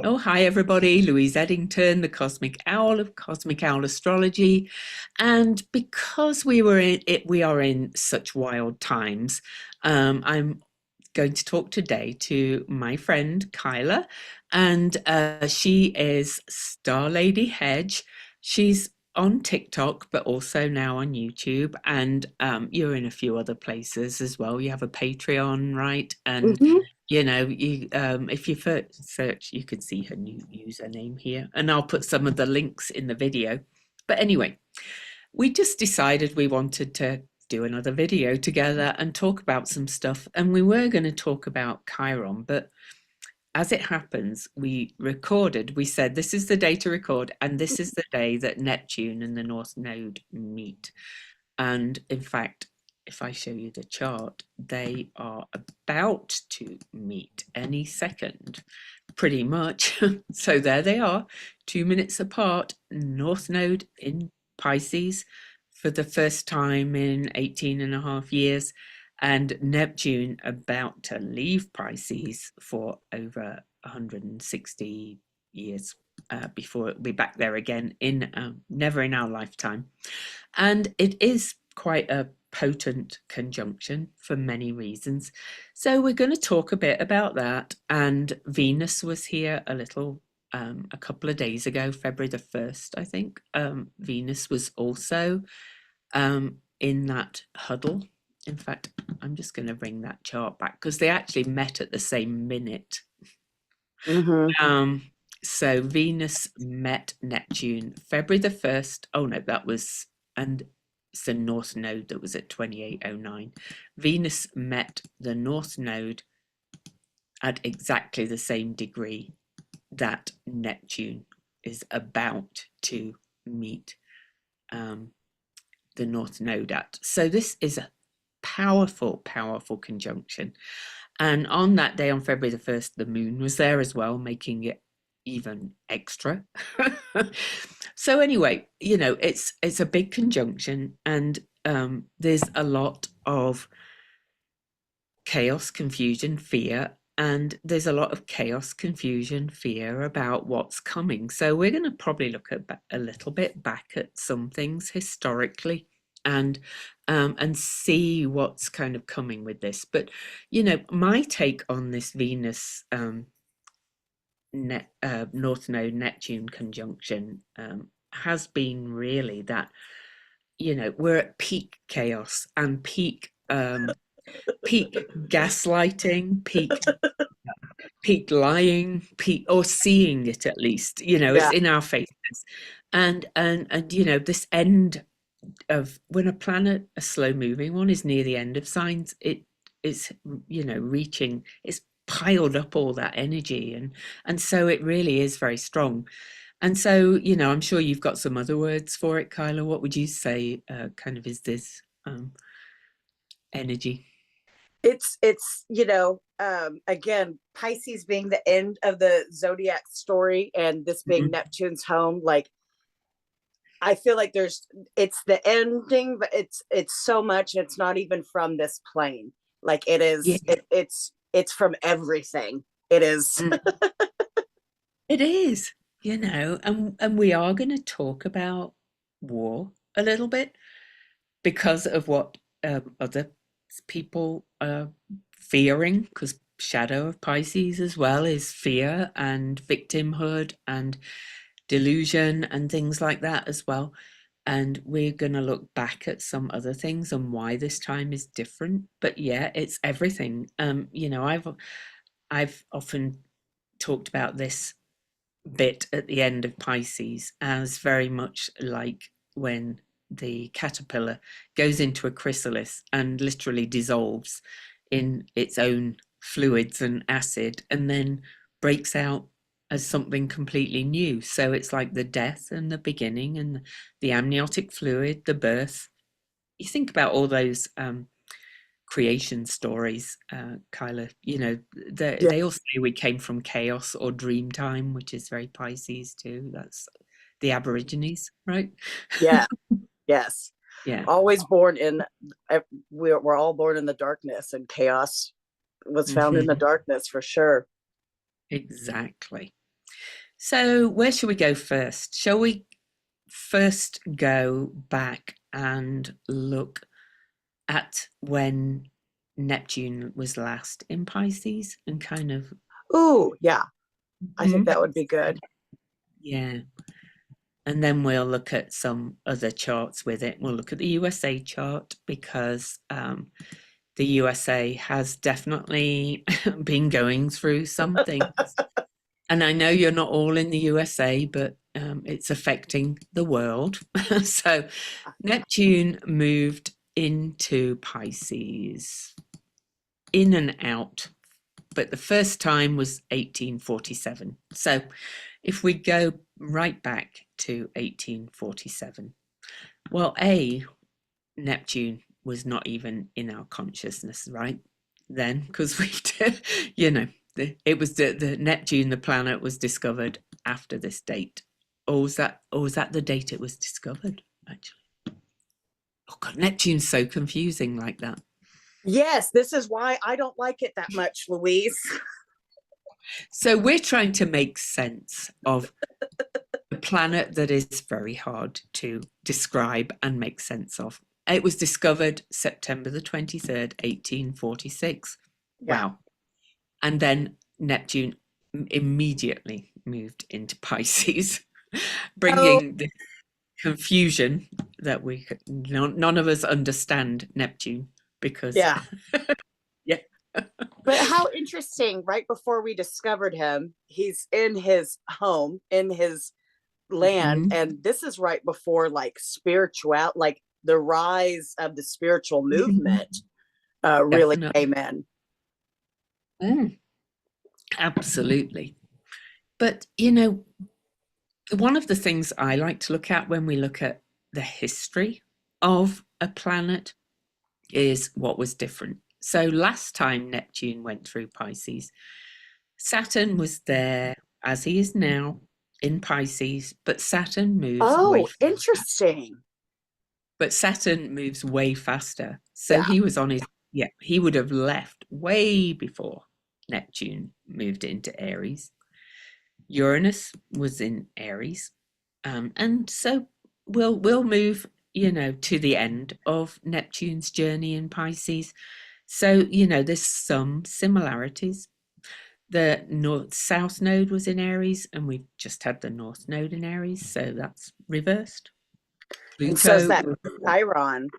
Oh, hi everybody. Louise Edington, the Cosmic Owl of Cosmic Owl Astrology. And because we are in such wild times, I'm going to talk today to my friend Kyla, and she is Star Lady Hedge. She's on TikTok, but also now on YouTube, and you're in a few other places as well. You have a Patreon, right? And Hmm. you if you search, you can see her new username here, and I'll put some of the links in the video. But anyway, we just decided we wanted to do another video together and talk about some stuff, and we were going to talk about Chiron, but as it happens, we said this is the day to record, and this is the day that Neptune and the North Node meet. And in fact, if I show you the chart, they are about to meet any second, pretty much. So there they are, 2 minutes apart, North Node in Pisces for the first time in 18 and a half years, and Neptune about to leave Pisces for over 160 years before it'll be back there again in never in our lifetime. And it is quite a potent conjunction for many reasons. So we're going to talk a bit about that. And Venus was here a couple of days ago, February the 1st, I think. Venus was also in that huddle. In fact, I'm just going to bring that chart back because they actually met at the same minute. Hmm. Um, so Venus met Neptune February the 1st. Oh no, and it's the North Node that was at 2809. Venus met the North Node at exactly the same degree that Neptune is about to meet the North Node at. So this is a powerful, powerful conjunction. And on that day, on February the 1st, the moon was there as well, making it even extra. So anyway, it's a big conjunction, and there's a lot of chaos, confusion, fear, and there's a lot of chaos, confusion, fear about what's coming. So we're going to probably look at a little bit back at some things historically, and see what's kind of coming with this. But my take on this Venus North Node Neptune conjunction has been really that we're at peak chaos and peak gaslighting, peak lying, peak or seeing it at least. It's Yeah. in our faces, and this end of when a planet, a slow moving one, is near the end of signs, it is reaching, it's piled up all that energy, and so it really is very strong. And so I'm sure you've got some other words for it, Kyla. What would you say kind of is this energy? It's again, Pisces being the end of the zodiac story and this being Mhm. Neptune's home, like I feel like it's the ending, but it's so much, it's not even from this plane. Like it Yeah. is it's from everything. It is. Mm. It is, and we are going to talk about war a little bit because of what other people are fearing, because shadow of Pisces as well is fear and victimhood and delusion and things like that as well. And we're going to look back at some other things and why this time is different. But yeah, it's everything. I've often talked about this bit at the end of Pisces as very much like when the caterpillar goes into a chrysalis and literally dissolves in its own fluids and acid and then breaks out as something completely new. So it's like the death and the beginning and the amniotic fluid, the birth. You think about all those creation stories, Kyla. Yeah. They all say we came from chaos or dream time, which is very Pisces too. That's the Aborigines, right? Yeah. Yes. Yeah. Always born in we're all born in the darkness, and chaos was found in the Mhm. darkness for sure. Exactly. So where shall we go first? Shall we first go back and look at when Neptune was last in Pisces and kind of, Ooh, yeah, I think Mhm. that would be good. Yeah. And then we'll look at some other charts with it. We'll look at the USA chart because the USA has definitely been going through something. And I know you're not all in the USA, but it's affecting the world. So Neptune moved into Pisces, in and out, but the first time was 1847. So if we go right back to 1847, well, Neptune was not even in our consciousness right then, because we did, it was the Neptune, the planet, was discovered after this date. Or was that the date it was discovered, actually? Oh God, Neptune's so confusing like that. Yes, this is why I don't like it that much, Louise. So we're trying to make sense of a planet that is very hard to describe and make sense of. It was discovered September the 23rd, 1846. Yeah. Wow. And then Neptune immediately moved into Pisces, Oh, bringing the confusion that none of us understand Neptune because, yeah. yeah. But how interesting, right before we discovered him, he's in his home, in his land. Mhm. And this is right before like spiritual, like the rise of the spiritual movement really Definitely. came in. Mm, absolutely. But, one of the things I like to look at when we look at the history of a planet is what was different. So last time Neptune went through Pisces, Saturn was there as he is now in Pisces, but Saturn moves way Oh, faster. interesting. But Saturn moves way faster. So Yeah. he was on his, yeah, he would have left way before Neptune moved into Aries. Uranus was in Aries. And so we'll move, to the end of Neptune's journey in Pisces. So, there's some similarities. The north south node was in Aries, and we've just had the north node in Aries, so that's reversed. And so is Pluto, that Chiron.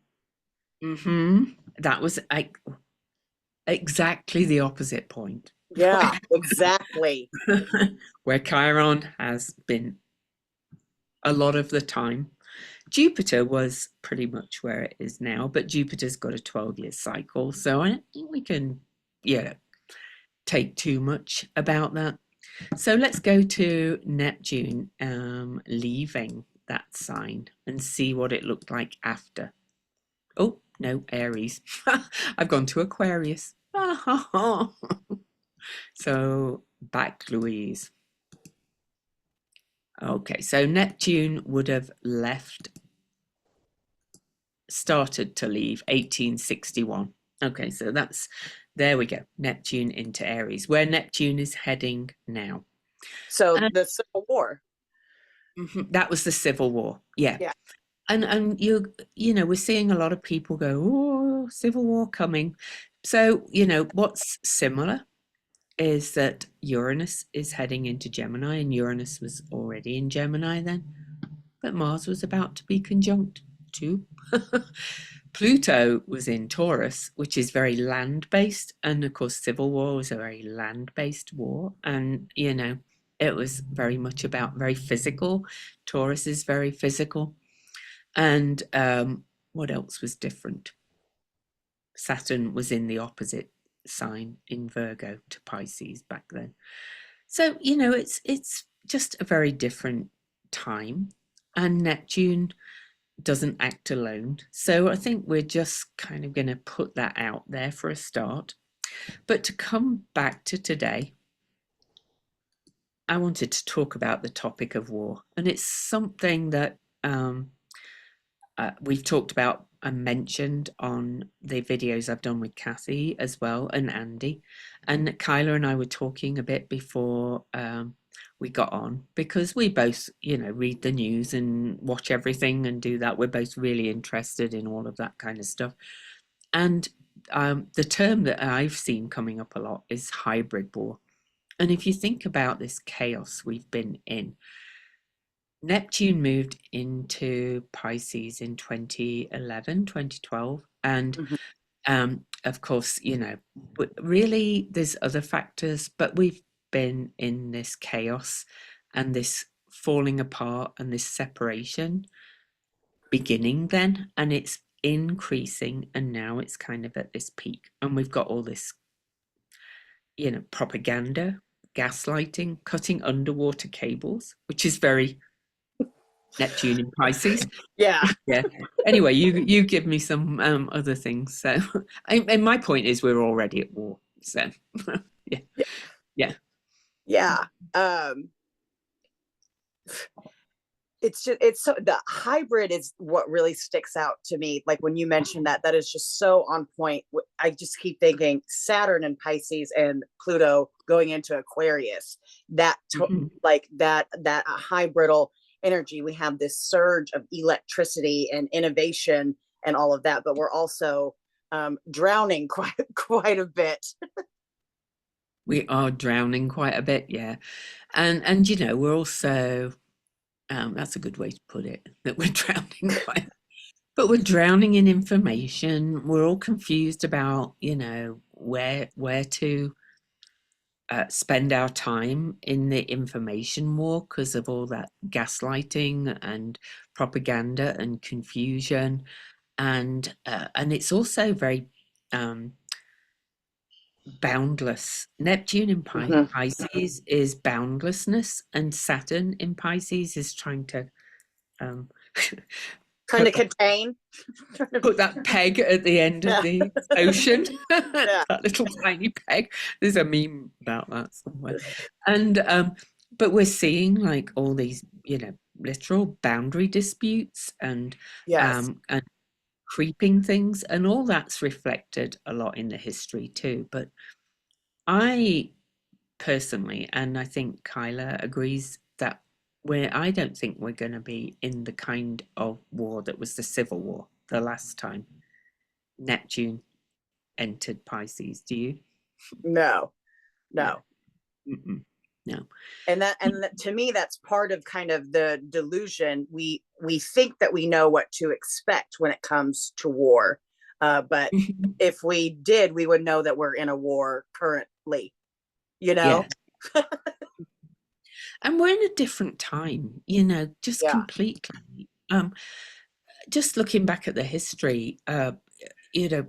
that was like exactly the opposite point. Yeah, exactly. Where Chiron has been a lot of the time. Jupiter was pretty much where it is now, but Jupiter's got a 12-year cycle, so I don't think we can, take too much about that. So let's go to Neptune leaving that sign and see what it looked like after. Oh, no, Aries. I've gone to Aquarius. So back, Louise. Okay, so Neptune would have started to leave 1861. Okay, so there we go. Neptune into Aries, where Neptune is heading now. So And the Civil War. that was the Civil War. Yeah. Yeah. And we're seeing a lot of people go, oh, Civil War coming. So, what's similar is that Uranus is heading into Gemini, and Uranus was already in Gemini then, but Mars was about to be conjunct too. Pluto was in Taurus, which is very land based. And of course, Civil War was a very land based war. And, it was very much about very physical. Taurus is very physical. And what else was different? Saturn was in the opposite sign in Virgo to Pisces back then. So, it's just a very different time. And Neptune doesn't act alone. So I think we're just kind of going to put that out there for a start. But to come back to today, I wanted to talk about the topic of war. And it's something that we've talked about and mentioned on the videos I've done with Kathy as well, and Andy. And Kyla and I were talking a bit before we got on because we both, read the news and watch everything and do that. We're both really interested in all of that kind of stuff. And the term that I've seen coming up a lot is hybrid war. And if you think about this chaos we've been in, Neptune moved into Pisces in 2011, 2012. And Mhm. of course, really there's other factors, but we've been in this chaos and this falling apart and this separation beginning then, and it's increasing, and now it's kind of at this peak, and we've got all this, propaganda, gaslighting, cutting underwater cables, which is very Neptune in Pisces. Yeah. Yeah. Anyway, you give me some other things. So, and my point is, we're already at war. So, yeah, Yeah. yeah. Yeah. It's just, it's so, the hybrid is what really sticks out to me. Like when you mentioned that, that is just so on point. I just keep thinking Saturn and Pisces and Pluto going into Aquarius, Mhm. like that hybridal energy. We have this surge of electricity and innovation and all of that, but we're also drowning quite a bit. We are drowning quite a bit, yeah, and we're also that's a good way to put it, that we're drowning quite. But we're drowning in information. We're all confused about, where to spend our time in the information war because of all that gaslighting and propaganda and confusion, and it's also very um, boundless. Neptune in Mhm. Pisces is boundlessness, and Saturn in Pisces is trying to um, Trying to put contain. put that peg at the end of Yeah. the ocean, Yeah. that little tiny peg. There's a meme about that somewhere. And but we're seeing like all these, literal boundary disputes Yes. and creeping things, and all that's reflected a lot in the history too. But I personally, and I think Kyla agrees, that I don't think we're going to be in the kind of war that was the Civil War the last time Neptune entered Pisces. Do you? No. Yeah. No. Mm-mm. No. To me, that's part of kind of the delusion. We think that we know what to expect when it comes to war, but if we did, we would know that we're in a war currently, you know. Yeah. And we're in a different time, just Yeah. completely. Just looking back at the history, you know,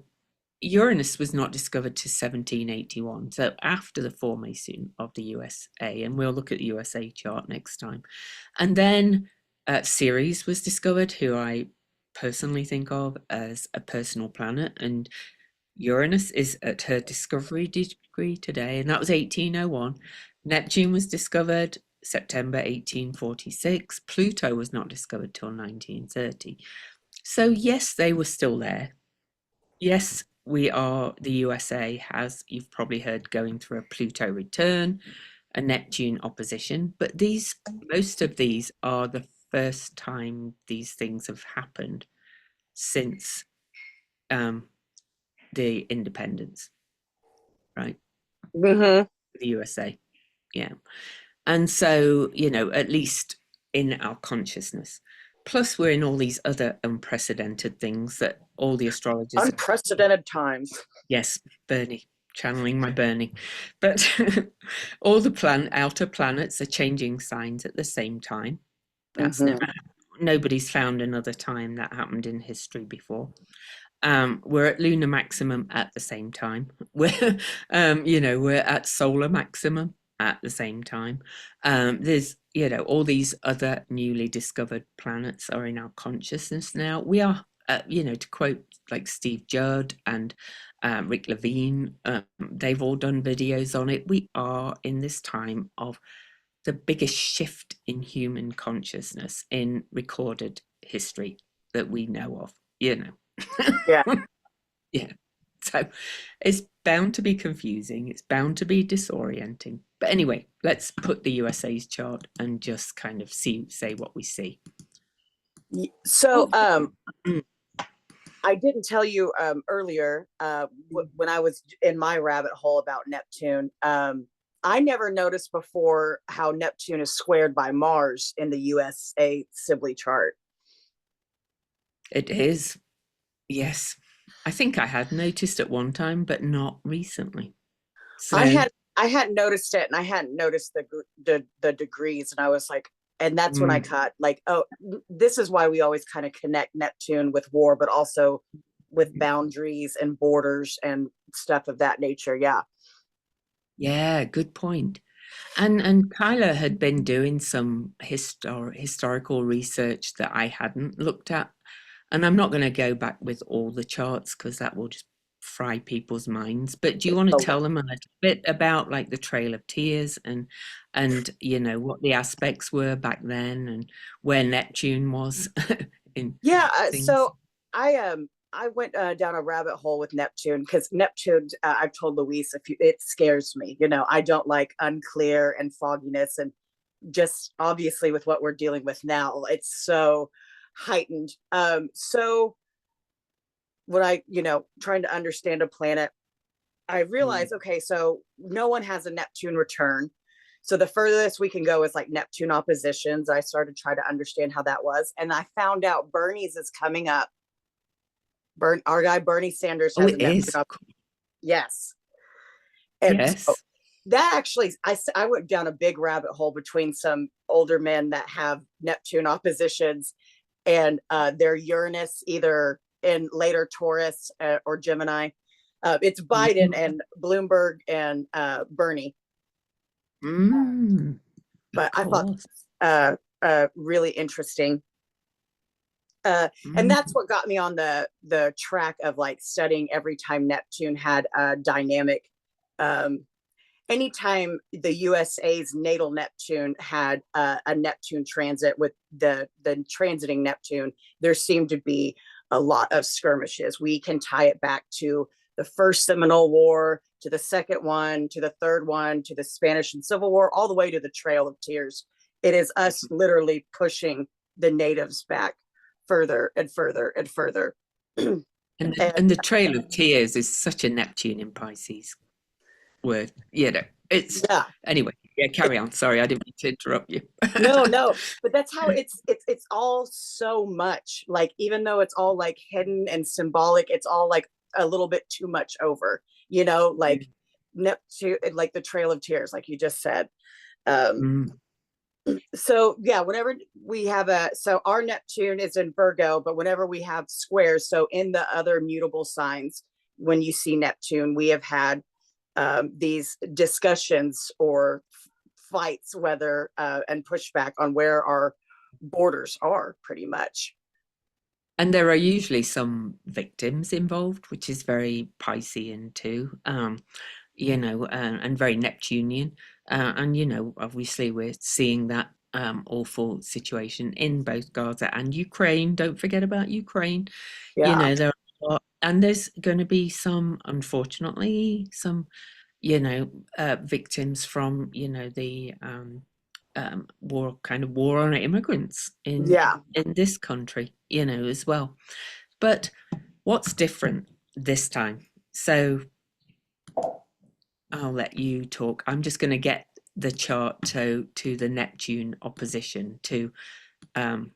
Uranus was not discovered to 1781, so after the formation of the USA, and we'll look at the USA chart next time. And then Ceres was discovered, who I personally think of as a personal planet, and Uranus is at her discovery degree today, and that was 1801. Neptune was discovered September 1846. Pluto was not discovered till 1930. So yes, they were still there. Yes, the USA has, you've probably heard, going through a Pluto return, a Neptune opposition, but most of these are the first time these things have happened since um, the independence, right? Hmm. The USA, yeah. And so, at least in our consciousness. Plus, we're in all these other unprecedented things that all the astrologers. Unprecedented times. Yes, Bernie, channeling my Bernie. But all the outer planets are changing signs at the same time. That's Hmm. never Nobody's found another time that happened in history before. We're at lunar maximum at the same time. We're at solar maximum at the same time. There's, all these other newly discovered planets are in our consciousness now. We are, to quote like Steve Judd and Rick Levine, they've all done videos on it. We are in this time of the biggest shift in human consciousness in recorded history that we know of. Yeah. Yeah. So it's bound to be confusing. It's bound to be disorienting. But anyway, let's put the USA's chart and just kind of say what we see. So Oh, I didn't tell you earlier when I was in my rabbit hole about Neptune. I never noticed before how Neptune is squared by Mars in the USA Sibley chart. it is. Yes. I think I had noticed at one time, but not recently. I So, had I hadn't noticed it, and I hadn't noticed the degrees, and I was like, and that's when I mm, caught like, oh, this is why we always kind of connect Neptune with war, but also with boundaries and borders and stuff of that nature. Yeah. yeah, good point. And Kyla had been doing some historical research that I hadn't looked at. And I'm not going to go back with all the charts because that will just fry people's minds. But do you want to Oh, tell them a little bit about like the Trail of Tears and you know what the aspects were back then and where Neptune was in yeah. things? So I went down a rabbit hole with Neptune because Neptune, I've told Louise, it scares me. I don't like unclear and fogginess, and just obviously with what we're dealing with now, it's so heightened. So when trying to understand a planet, I Mm. realized, okay, so no one has a Neptune return. So the furthest we can go is like Neptune oppositions. I started trying to understand how that was. And I found out Bernie's is coming up. Our guy Bernie Sanders Oh, has a it Neptune is. up. Yes. And so Yes. that actually, I went down a big rabbit hole between some older men that have Neptune oppositions and their Uranus either in later Taurus or Gemini. It's Biden Mm. and Bloomberg and Bernie. Mm. But Of I thought course. really interesting. And that's Mm. what got me on the track of like studying every time Neptune had a dynamic. Um, Anytime the USA's natal Neptune had a Neptune transit with the transiting Neptune, there seemed to be a lot of skirmishes. We can tie it back to the first Seminole War, to the second one, to the third one, to the Spanish and Civil War, all the way to the Trail of Tears. It is us literally pushing the natives back further and further and further. And And and the Trail of Tears is such a Neptune in Pisces word. You know, it's yeah, anyway. Yeah, carry on. Sorry, I didn't mean to interrupt you. no, but that's how it's all so much. Like even though it's all like hidden and symbolic, it's all like a little bit too much over. Like Neptune, like the Trail of Tears, like you just said. Um, Mm. so yeah, whenever we have so our Neptune is in Virgo, but whenever we have squares, so in the other mutable signs, when you see Neptune, we have had these discussions or fights, whether and pushback on where our borders are, pretty much. And there are usually some victims involved, which is very Piscean too. You know, and very Neptunian. And, you know, obviously we're seeing that awful situation in both Gaza and Ukraine. Don't forget about Ukraine. You Yeah, know, there are a lot, and there's going to be some, unfortunately, some, you know, victims from, you know, the war on immigrants yeah. in this country, you know, as well. But what's different this time? So I'll let you talk. I'm just going to get the chart to the Neptune opposition to um,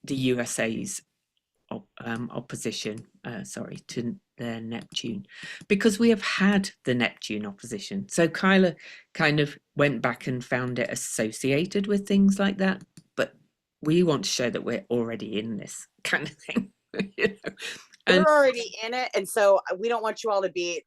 the USA's opposition. Sorry, to their Neptune, because we have had the Neptune opposition. So Kyla kind of went back and found it associated with things like that, but we want to show that we're already in this kind of thing. You know? We're And already in it, and so we don't want you all to be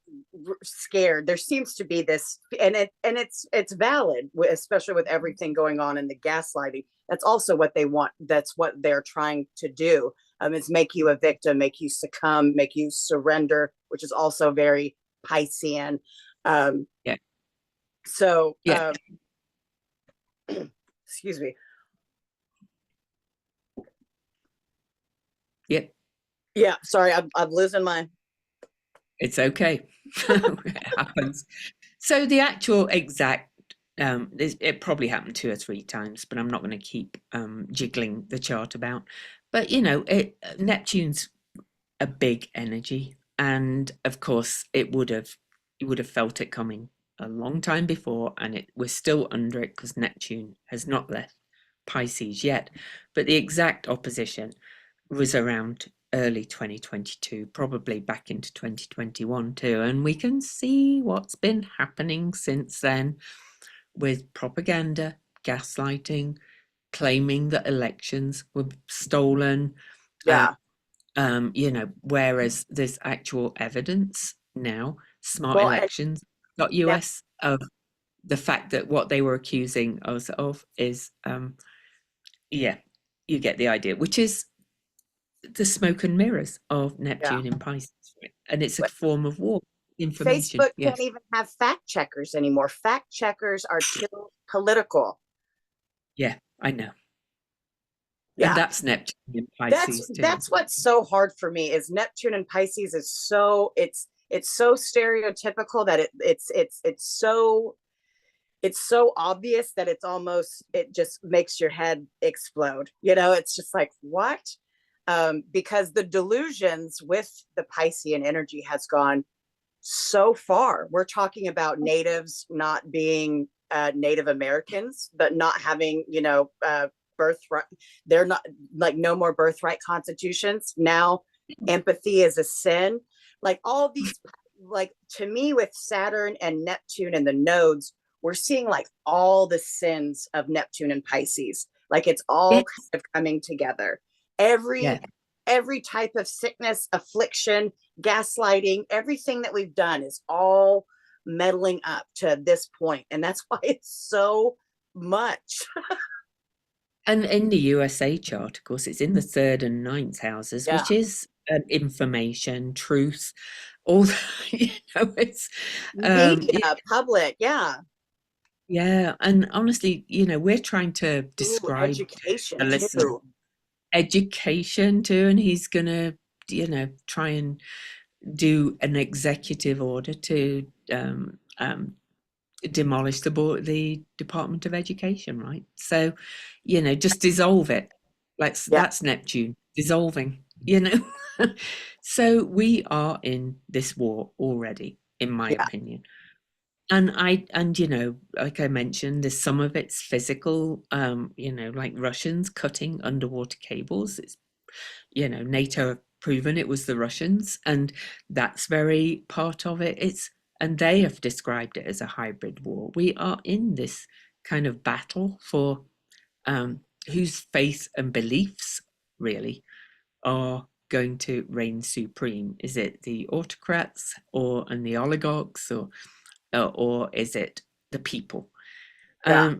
scared. There seems to be this, and it's valid, especially with everything going on in the gaslighting. That's also what they want. That's what they're trying to do. Is make you a victim, make you succumb, make you surrender, which is also very Piscean. Um, yeah, so, yeah, excuse me. yeah. Yeah, sorry, I'm losing my. It's okay. It happens. So the actual exact, it probably happened 2 or 3 times, but I'm not going to keep jiggling the chart about. But Neptune's a big energy, and of course, you would have felt it coming a long time before, and we're still under it because Neptune has not left Pisces yet. But the exact opposition was around early 2022, probably back into 2021 too. And we can see what's been happening since then with propaganda, gaslighting, claiming that elections were stolen. Uh, Yeah. whereas there's actual evidence now, Well, and now, smartelections.us, of the fact that what they were accusing us of is, yeah, you get the idea, which is the smoke and mirrors of yeah. Neptune in Pisces, right? And it's a form of war, information. Facebook can't Yes, even have fact checkers anymore. Fact checkers are too political. yeah, I know, and Yeah. that's Neptune in That's Pisces too. that's what's so hard for me is Neptune and Pisces is so it's so stereotypical that it's so obvious that it's almost it just makes your head explode. It's just like what? Because the delusions with the Piscean energy has gone so far. We're talking about natives not being Native Americans, but not having, birthright. They're not like no more birthright constitutions. Now, empathy is a sin. Like all these, like to me, with Saturn and Neptune and the nodes, we're seeing like all the sins of Neptune and Pisces. Like it's all Yes, kind of coming together. Every yeah. every type of sickness, affliction, gaslighting, everything that we've done is all meddling up to this point. And that's why it's so much. And in the USA chart, of course, it's in the third and ninth houses, Yeah. which is information, truth, all it's Media, public. Yeah. yeah. And honestly, we're trying to Ooh, describe the education listener too. education too, and he's gonna, try and do an executive order to demolish the Department of Education, right? So, just dissolve it. Yeah. That's Neptune dissolving. So we are in this war already, in my Yeah. opinion. And like I mentioned, there's some of it's physical, like Russians cutting underwater cables. It's NATO have proven it was the Russians, and that's very part of it. And they have described it as a hybrid war. We are in this kind of battle for whose faith and beliefs really are going to reign supreme. Is it the autocrats and the oligarchs, or is it the people? Yeah.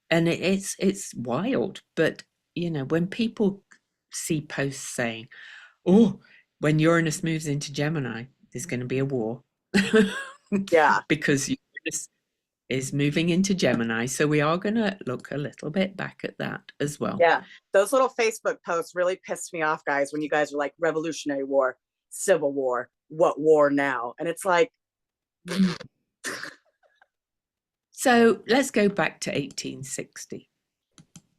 And it's wild, but when people see posts saying, "Oh, when Uranus moves into Gemini, there's going to be a war," Yeah. because Uranus is moving into Gemini, so we are going to look a little bit back at that as well. Yeah. Those little Facebook posts really pissed me off, guys, when you guys are like Revolutionary War, Civil War, what war now? And it's like, So let's go back to 1860,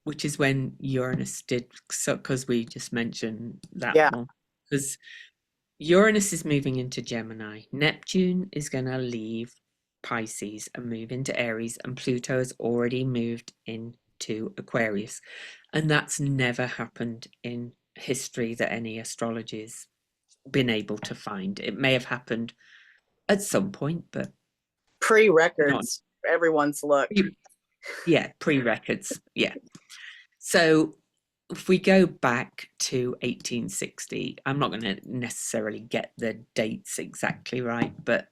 which is when Uranus did, because we just mentioned that yeah. one. Because Uranus is moving into Gemini, Neptune is going to leave Pisces and move into Aries, and Pluto has already moved into Aquarius. And that's never happened in history that any astrology has been able to find. It may have happened at some point, but Pre not. records, everyone's looked. Yeah, pre-records. Yeah. So if we go back to 1860, I'm not going to necessarily get the dates exactly right, but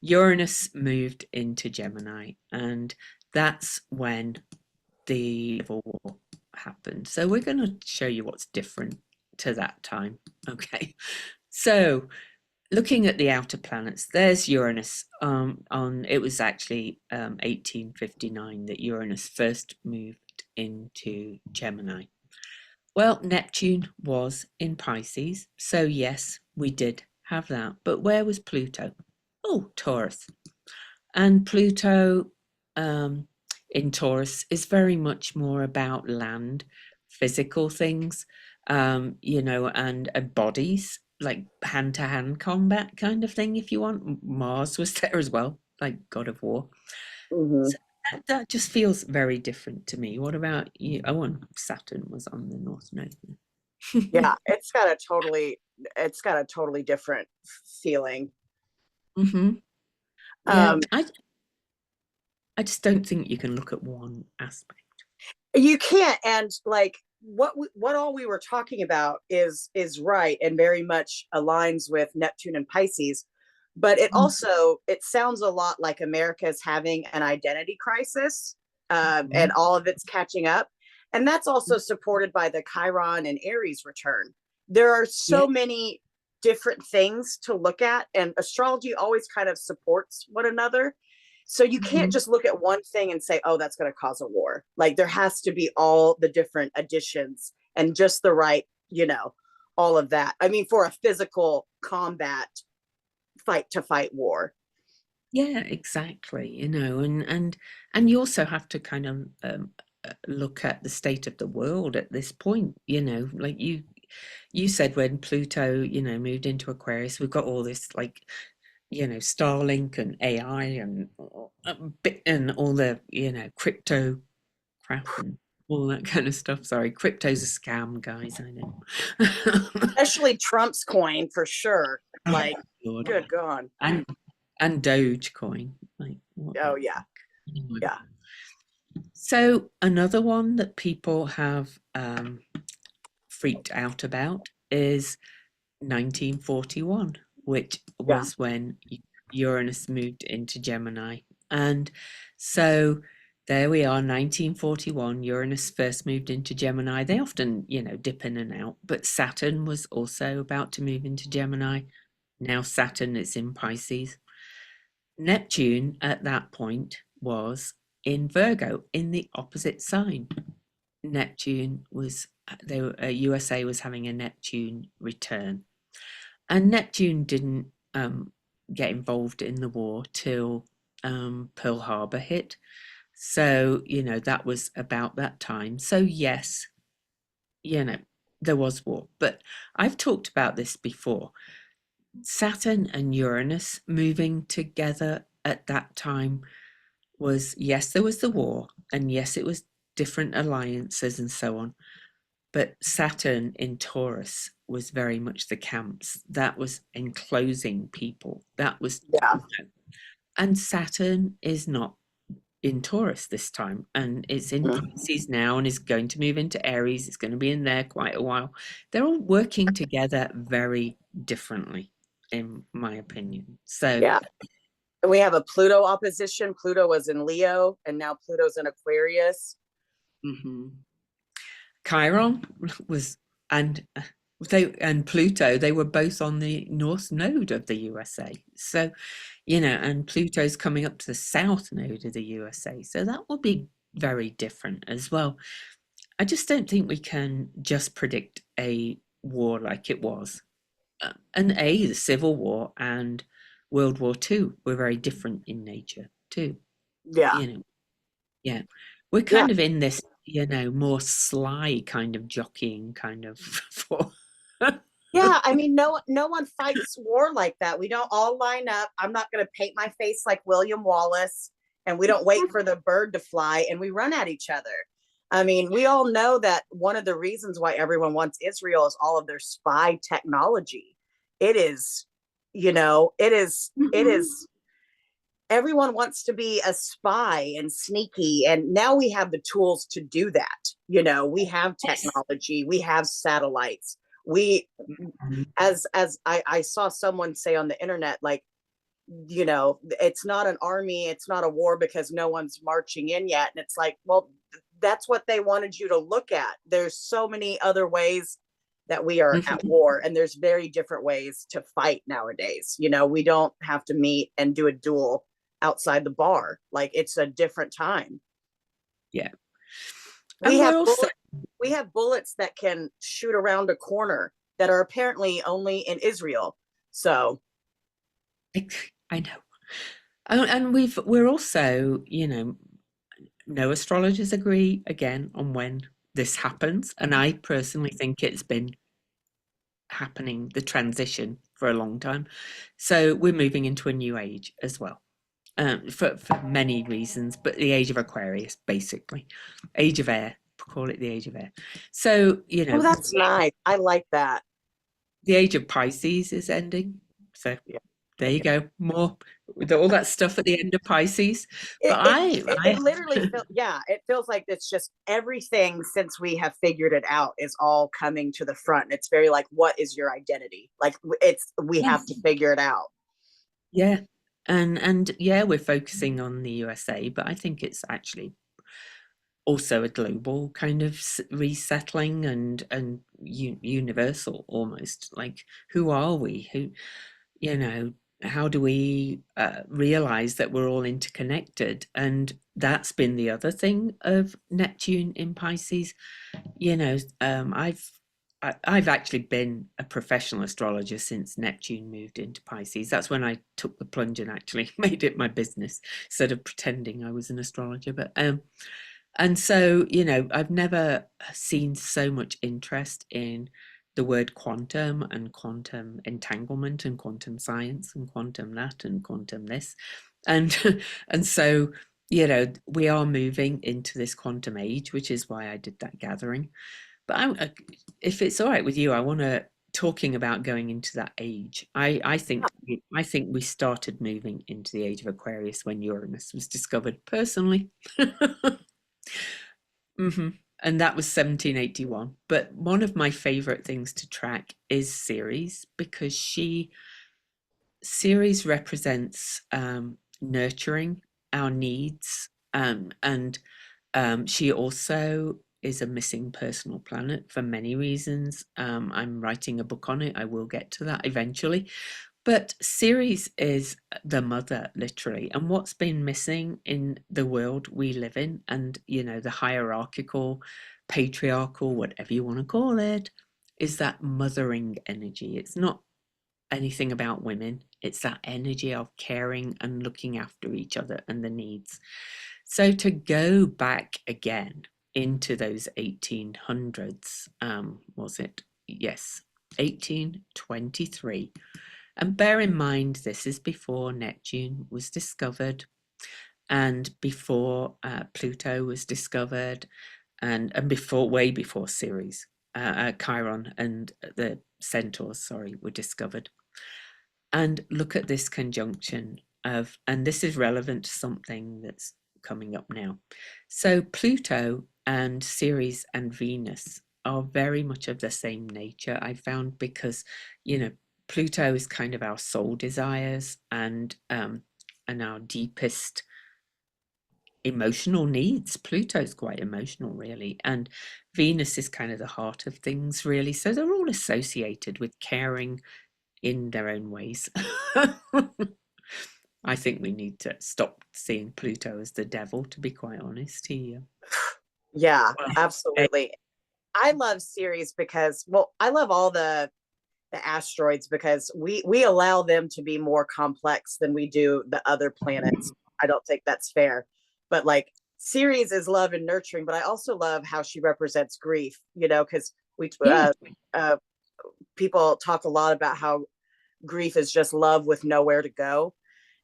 Uranus moved into Gemini, and that's when the Civil War happened. So we're going to show you what's different to that time. Okay. So looking at the outer planets, there's Uranus. On it was actually 1859 that Uranus first moved into Gemini. Well, Neptune was in Pisces, so yes, we did have that. But where was Pluto? Oh, Taurus. And Pluto in Taurus is very much more about land, physical things, and bodies, like hand to hand combat kind of thing, if you want. Mars was there as well, like God of War. Hmm. So that just feels very different to me. What about you? Oh, and Saturn was on the North Node. Yeah, it's got a totally different feeling. Hmm. Yeah, Um, I just don't think you can look at one aspect. you can't, and like what all we were talking about is right and very much aligns with Neptune and Pisces, but it sounds a lot like America is having an identity crisis, and Mhm. all of it's catching up, and that's also supported by the Chiron and Aries return. There are Yeah. so many different things to look at, and astrology always kind of supports one another. So you can't Mhm. just look at one thing and say, oh, that's going to cause a war. Like there has to be all the different additions and just the right, all of that. I mean, for a physical combat fight to fight war. Yeah, exactly. And you also have to kind of look at the state of the world at this point. Like you said, when Pluto, moved into Aquarius, we've got all this, like, Starlink and AI and all the crypto crap and all that kind of stuff. Sorry, crypto's a scam, guys. I know. Especially Trump's coin for sure. Oh, Like, Lord. good God. And Dogecoin. Like, what the Oh, yeah. heck? Anyway. Yeah. So another one that people have freaked out about is 1941, which Yeah. was when Uranus moved into Gemini. And so there we are, 1941, Uranus first moved into Gemini. They often, dip in and out, but Saturn was also about to move into Gemini. Now Saturn is in Pisces. Neptune at that point was in Virgo, in the opposite sign. Neptune was USA was having a Neptune return, and Neptune didn't get involved in the war till Pearl Harbor hit. So that was about that time. So yes, you know there was war, but I've talked about this before. Saturn and Uranus moving together at that time was, yes, there was the war, and yes, it was different alliances and so on. But Saturn in Taurus was very much the camps. That was enclosing people. That was, Yeah. and Saturn is not in Taurus this time, and it's in Pisces now, and is going to move into Aries. It's going to be in there quite a while. They're all working together very differently, in my opinion. So, Yeah. And we have a Pluto opposition. Pluto was in Leo, and now Pluto's in Aquarius. mhm. Chiron was and and Pluto, they were both on the north node of the USA. So, and Pluto's coming up to the south node of the USA. So that will be very different as well. I just don't think we can just predict a war like it was. The Civil War and World War II were very different in nature too. Yeah. You know, yeah, we're Yeah. kind of in this, more sly kind of jockeying kind of for. Yeah, I mean, no one fights war like that. We don't all line up. I'm not going to paint my face like William Wallace, and we don't wait for the bird to fly and we run at each other. I mean, we all know that one of the reasons why everyone wants Israel is all of their spy technology. It is, Mhm. everyone wants to be a spy and sneaky, and now we have the tools to do that. We have Yes. technology, we have satellites. We as I saw someone say on the internet, like, it's not an army, it's not a war because no one's marching in yet. And it's like, well, that's what they wanted you to look at. There's so many other ways that we are at Mhm. war, and there's very different ways to fight nowadays. We don't have to meet and do a duel outside the bar. Like, it's a different time. Yeah. We And we're have also, bullets. We have bullets that can shoot around a corner that are apparently only in Israel. So I know. And we're also, no astrologers agree again on when this happens. And I personally think it's been happening, the transition, for a long time. So we're moving into a new age as well, for many reasons, but the age of Aquarius, basically. Age of air, call it the age of air. So, Oh, that's nice. I like that. the age of Pisces is ending. So Yeah. there you go. More with all that stuff at the end of Pisces. But It literally feels, yeah, it feels like it's just everything since we have figured it out is all coming to the front. It's very like, what is your identity? Like we have to yes, figure it out. yeah, and yeah, we're focusing on the USA, but I think it's actually also a global kind of resettling and universal almost. Like, who are we? You know, how do we realize that we're all interconnected? And that's been the other thing of Neptune in Pisces. I've actually been a professional astrologer since Neptune moved into Pisces. That's when I took the plunge and actually made it my business instead of pretending I was an astrologer. But and so, I've never seen so much interest in the word quantum and quantum entanglement and quantum science and quantum that and quantum this. And and so, we are moving into this quantum age, which is why I did that gathering. But if it's all right with you, I want to talking about going into that age. I think we started moving into the age of Aquarius when Uranus was discovered. Personally. hmm And that was 1781. But one of my favorite things to track is Ceres, because Ceres represents nurturing our needs, and she also is a missing personal planet for many reasons. I'm writing a book on it. I will get to that eventually. But Ceres is the mother, literally. And what's been missing in the world we live in, and, the hierarchical, patriarchal, whatever you want to call it, is that mothering energy. It's not anything about women, it's that energy of caring and looking after each other and the needs. So to go back again into those 1800s, was it? Yes, 1823. And bear in mind, this is before Neptune was discovered and before Pluto was discovered, and before, way before Ceres, Chiron and the centaurs, sorry, were discovered. And look at this conjunction of, and this is relevant to something that's coming up now. So Pluto and Ceres and Venus are very much of the same nature, I found, because, Pluto is kind of our soul desires and our deepest emotional needs. Pluto's quite emotional, really, and Venus is kind of the heart of things, really. So they're all associated with caring in their own ways. I think we need to stop seeing Pluto as the devil, to be quite honest. Yeah, Well, absolutely. I love Ceres because, well, I love all the asteroids because we allow them to be more complex than we do the other planets. I don't think that's fair. But like Ceres is love and nurturing, but I also love how she represents grief, because we yeah. uh people talk a lot about how grief is just love with nowhere to go.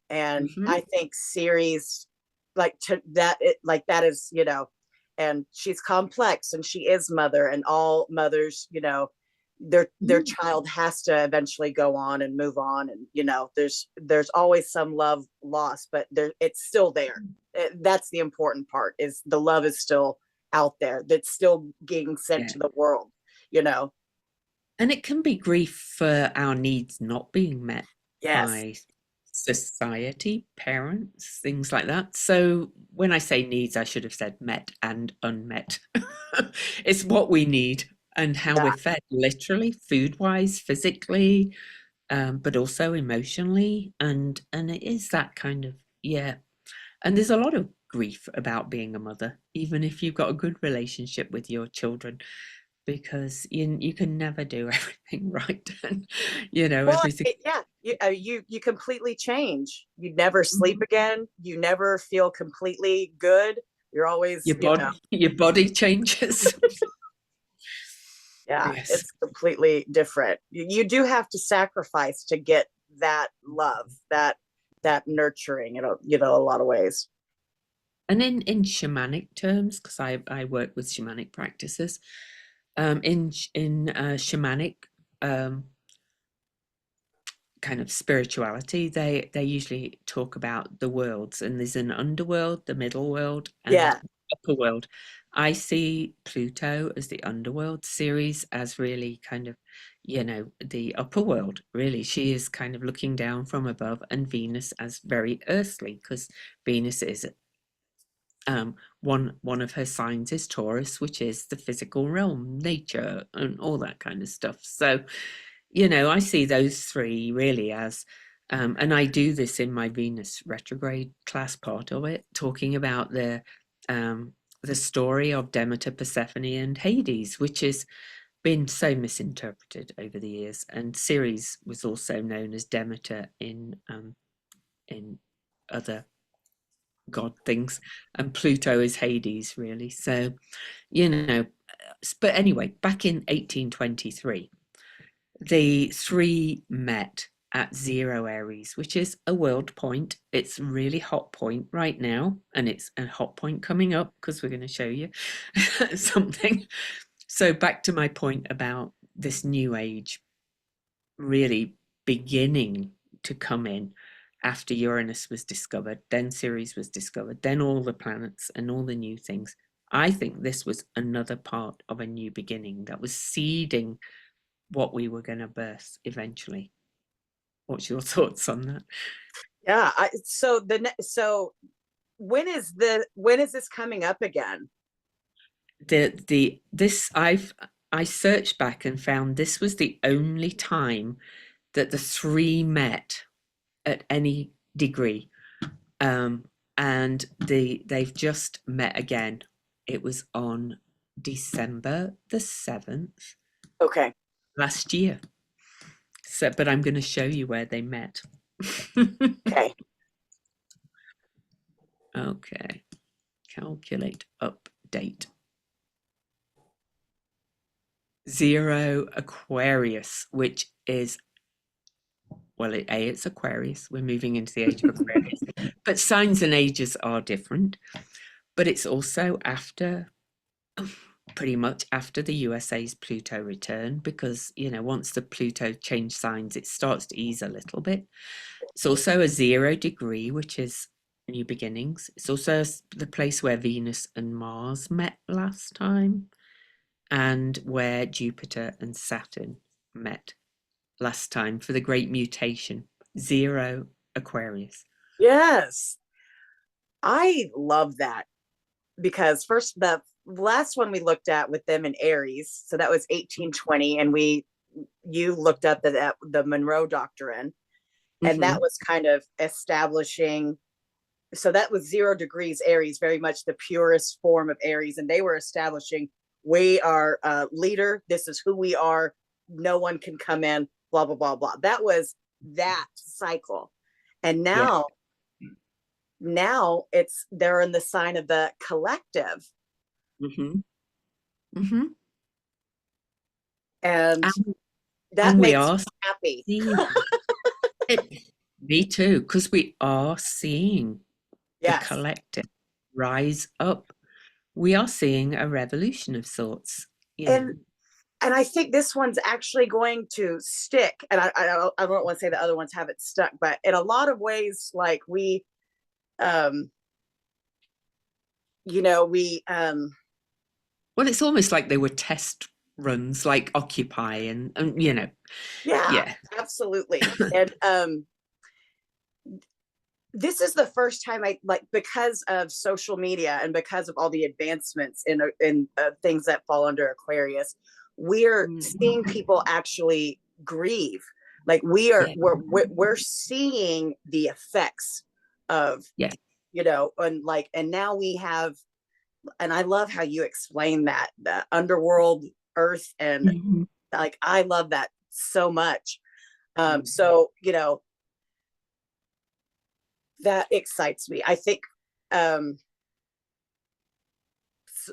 And hmm I think Ceres, like to that, like that is, and she's complex and she is mother, and all mothers, their child has to eventually go on and move on, and there's always some love lost, but it's still there. That's the important part, is the love is still out there, that's still getting sent Yeah. to the world, you know. And it can be grief for our needs not being met Yes. by society, parents, things like that. So when I say needs, I should have said met and unmet. It's what we need and how Yeah. we're fed, literally, food wise, physically, but also emotionally. And it is that kind of, yeah. And there's a lot of grief about being a mother, even if you've got a good relationship with your children. because you can never do everything right. And Well, everything. yeah, you completely change. You never sleep again. You never feel completely good. You're always, Your body changes. yeah, Yes. it's completely different. You do have to sacrifice to get that love, that nurturing, a lot of ways. And in shamanic terms, because I work with shamanic practices, in shamanic um, kind of spirituality, they usually talk about the worlds, and there's an underworld, the middle world, and Yeah, upper world. I see Pluto as the underworld, Ceres as really kind of, the upper world. Really, she is kind of looking down from above, and Venus as very earthly, because Venus is one of her signs is Taurus, which is the physical realm, nature, and all that kind of stuff. So, I see those three really as, and I do this in my Venus retrograde class part of it, talking about the story of Demeter, Persephone, and Hades, which has been so misinterpreted over the years. And Ceres was also known as Demeter in other god things, and Pluto is Hades, really. So, but anyway, back in 1823, the three met at 0 Aries, which is a world point. It's really hot point right now, and it's a hot point coming up because we're going to show you something. So back to my point about this new age really beginning to come in after Uranus was discovered, then Ceres was discovered, then all the planets and all the new things. I think this was another part of a new beginning that was seeding what we were going to birth eventually. What's your thoughts on that? yeah. So when is this coming up again? I searched back and found this was the only time that the three met at any degree. And they've just met again. It was on December the 7th Okay. last year. So, but I'm going to show you where they met. Okay. Okay, calculate update. 0 Aquarius, which is, well, it's Aquarius. We're moving into the age of Aquarius, but signs and ages are different. But it's also after, pretty much after the USA's Pluto return, because, once the Pluto changed signs, it starts to ease a little bit. It's also a 0 degree, which is new beginnings. It's also the place where Venus and Mars met last time, and where Jupiter and Saturn met last time for the Great Mutation. 0 Aquarius. Yes. I love that because first the last one we looked at with them in Aries, so that was 1820, and you looked up the Monroe Doctrine, and that was kind of establishing. So that was 0 degrees Aries, very much the purest form of Aries, and they were establishing we are leader. This is who we are. No one can come in. Blah blah blah blah. That was that cycle, and Yeah. now they're in the sign of the collective. Mm-hmm. Mm-hmm. And And, that and we makes are me happy. seeing it. Me too, because we are seeing the Yes. collective rise up. We are seeing a revolution of sorts, and and I think this one's actually going to stick, and I don't want to say the other ones haven't stuck, but in a lot of ways, like we um we Well, it's almost like they were test runs, like Occupy, and yeah, yeah. absolutely. And this is the first time I like, because of social media and because of all the advancements in things that fall under Aquarius, we're seeing people actually grieve. Like Yeah. we're seeing the effects of, Yeah. and now we have, and I love how you explain that the underworld, Earth. And Mhm. like, I love that so much. Mm. So, that excites me. I think, um,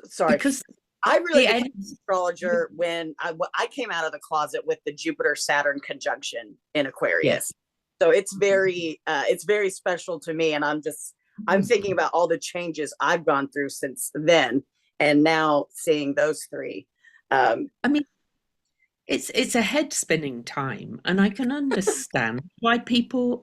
sorry, Because I really the became end. an astrologer when I came out of the closet with the Jupiter Saturn conjunction in Yeah. Aquarius. So it's very special to me, and I'm thinking about all the changes I've gone through since then, and now seeing those three. I mean, it's a head spinning time, and I can understand why people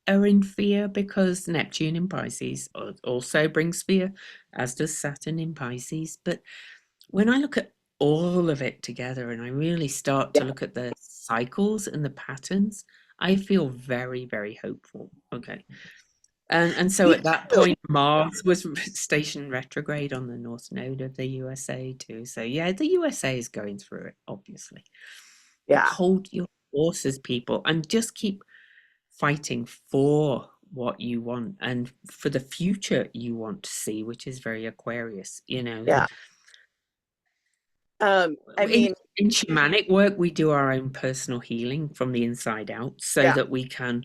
are in fear, because Neptune in Pisces also brings fear, as does Saturn in Pisces. But when I look at all of it together and I really start to Yeah, look at the cycles and the patterns, I feel very, very hopeful. Okay. And so me at that too. point, Mars was stationed retrograde on the North Node of the USA too. So yeah, the USA is going through it, obviously. But Yeah, hold your horses, people, and just keep fighting for what you want and for the future you want to see, which is very Aquarius, yeah. I In, mean, in shamanic work, we do our own personal healing from the inside out so yeah, that we can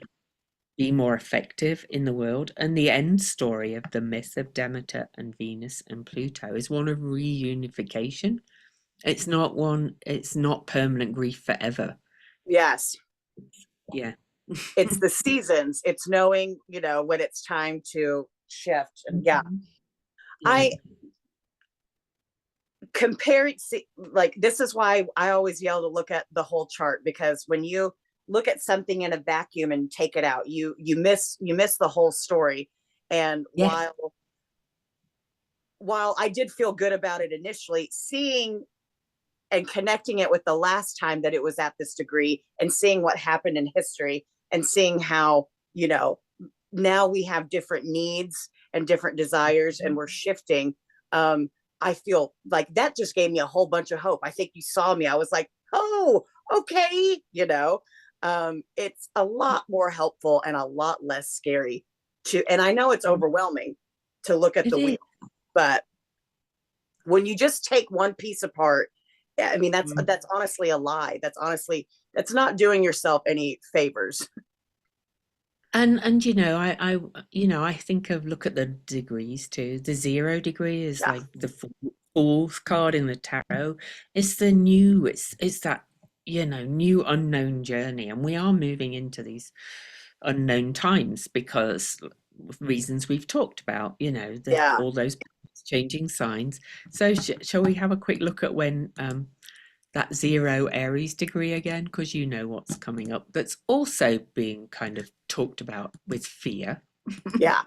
be more effective in the world. And the end story of the myth of Demeter and Venus and Pluto is one of reunification. It's not permanent grief forever. yes. Yeah. It's the seasons. It's knowing, when it's time to shift. And yeah, Yeah. I comparing, like, this is why I always yell to look at the whole chart, because when you look at something in a vacuum and take it out, you miss the whole story. And Yeah. while I did feel good about it initially, seeing and connecting it with the last time that it was at this degree, and seeing what happened in history, and seeing how, now we have different needs and different desires, and we're shifting. I feel like that just gave me a whole bunch of hope. I think you saw me. I was like, oh, okay. It's a lot more helpful and a lot less scary and I know it's overwhelming to look at It the is. wheel, but when you just take one piece apart, I mean, Mm. that's honestly a lie. That's not doing yourself any favors. And I think of, look at the degrees too. The 0 degree is Yeah, like the fool's card in the tarot. It's the new, it's that, new unknown journey. And we are moving into these unknown times because of reasons we've talked about, yeah, all those changing signs. So shall we have a quick look at when that 0 Aries degree again, because you know what's coming up that's also being kind of talked about with fear. yeah,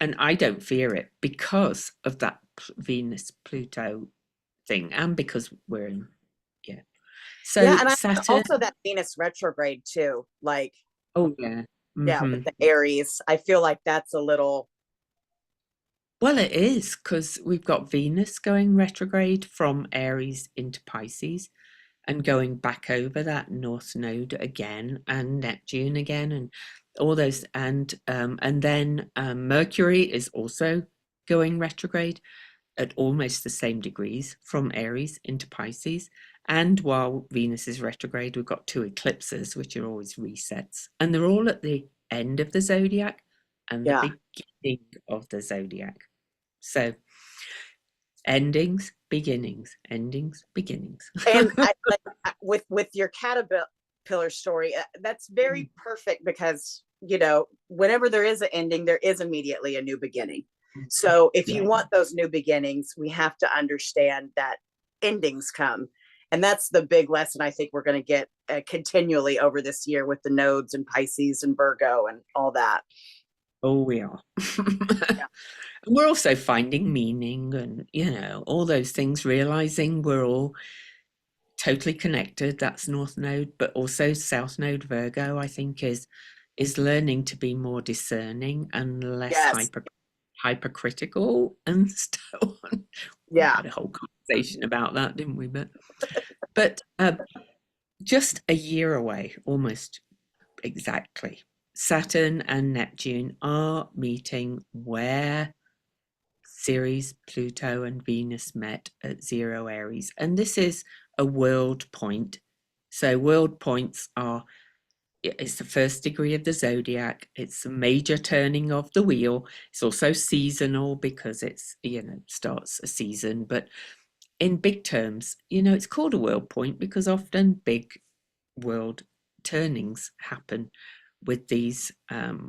And I don't fear it because of that Venus Pluto thing, and because we're in, yeah. yeah. So And I Saturn, also that Venus retrograde too. Like, oh yeah. yeah, with Hmm. the Aries, I feel like that's a little, Well, it is because we've got Venus going retrograde from Aries into Pisces and going back over that North Node again, and Neptune again, and all those, and then Mercury is also going retrograde at almost the same degrees from Aries into Pisces. And while Venus is retrograde, we've got two eclipses, which are always resets, and they're all at the end of the zodiac and the yeah. beginning of the zodiac. So endings, beginnings, endings, beginnings. And with your caterpillar story, that's very perfect, because whenever there is an ending, there is immediately a new beginning. So if you Yeah. want those new beginnings, we have to understand that endings come. And that's the big lesson I think we're going to get continually over this year with the nodes and Pisces and Virgo and all that. Oh, we are. Yeah. We're also finding meaning and, all those things, realizing we're all totally connected. That's North Node, but also South Node Virgo, I think, is learning to be more discerning and less Yes. hypercritical and so on. We Yeah. had a whole conversation about that, didn't we? But just a year away, almost exactly. Saturn and Neptune are meeting where Ceres, Pluto, and Venus met at 0 Aries. And this is a world point. So, world points are it's the first degree of the zodiac. It's a major turning of the wheel. It's also seasonal because it's, starts a season. But in big terms, it's called a world point because often big world turnings happen with these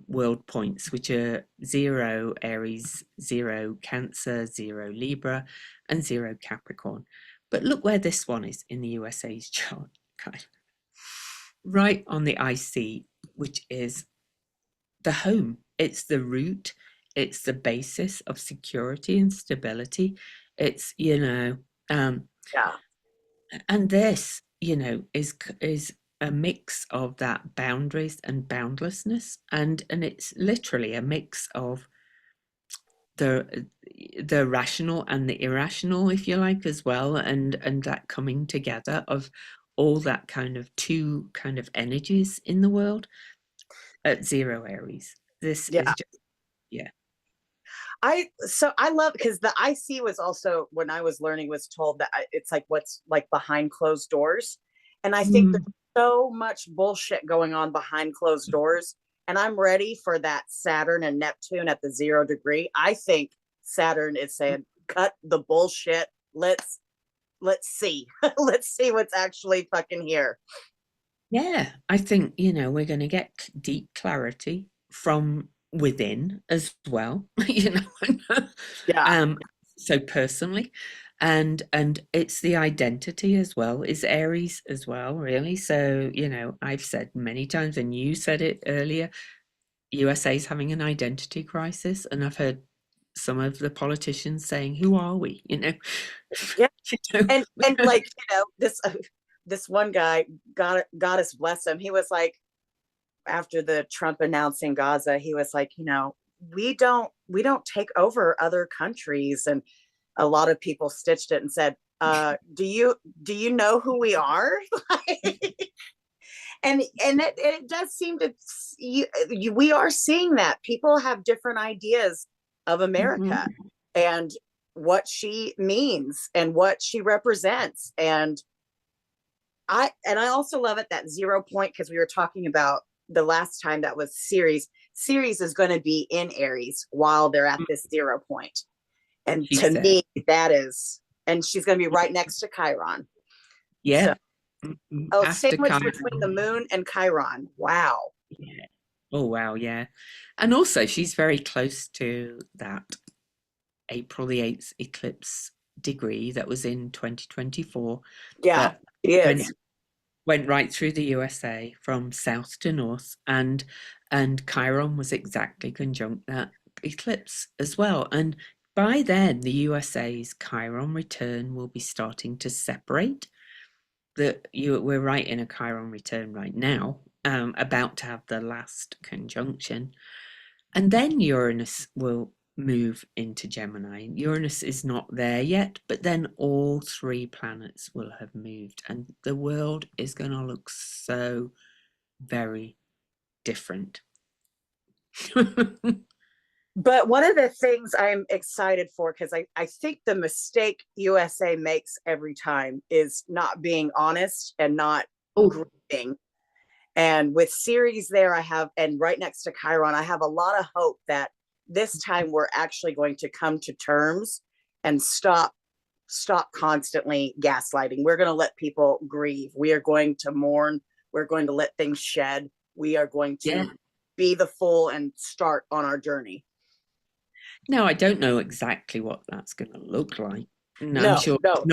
world points, which are 0 Aries, 0 Cancer, 0 Libra, and 0 Capricorn. But look where this one is in the USA's chart, okay? Right on the IC, which is the home. It's the root, it's the basis of security and stability. It's, Yeah. and this, is a mix of that boundaries and boundlessness, and it's literally a mix of the rational and the irrational, if you like, as well, and that coming together of all that kind of two kind of energies in the world at 0 Aries. This is Yeah. just, yeah. I love, because the IC was also, when I was learning, was told that it's like what's like behind closed doors. And I think there's Mm. so much bullshit going on behind closed doors. And I'm ready for that Saturn and Neptune at the 0 degree. I think Saturn is saying, cut the bullshit. Let's see. Let's see what's actually fucking here. Yeah, I think, we're going to get deep clarity from within as well, Yeah. um, so personally, and it's the identity as well, is Aries as well, really. So, I've said many times, and you said it earlier, USA's having an identity crisis, and I've heard some of the politicians saying, "Who are we?" Yeah. You know, And like, this one guy, goddess bless him, he was like, after the Trump announcing Gaza, he was like, we don't take over other countries. And a lot of people stitched it and said, do you know who we are? And it does seem to, we are seeing that people have different ideas of Mhm. America and what she means and what she represents. And I also love it, that 0 point, because we were talking about the last time that was Ceres is going to be in Aries while they're at this 0 point. And She to said, me, that is, and she's going to be right next to Chiron. So, "Yeah." Mhm. oh, After sandwiched between the Chiron. moon and Chiron. Wow. Yeah. Oh wow, yeah. And also she's very close to that April the 8th eclipse degree that was in 2024 Yeah, that she went is. went right through the USA from south to north, and Chiron was exactly conjunct that eclipse as well. And by then the USA's Chiron return will be starting to separate. We're right in a Chiron return right now, about to have the last conjunction, and then Uranus will move into Gemini. Uranus is not there yet, but then all three planets will have moved, and the world is going to look so very different. But one of the things I'm excited for, because I think the mistake USA makes every time is not being honest and not Oh, grieving. And with Ceres there, and right next to Chiron, I have a lot of hope that this time we're actually going to come to terms and stop constantly gaslighting. We're going to let people grieve. We are going to mourn. We're going to let things shed. We are going yeah. to be the full and start on our journey. Now, I don't know exactly what that's going to look like. And I'm No, sure no.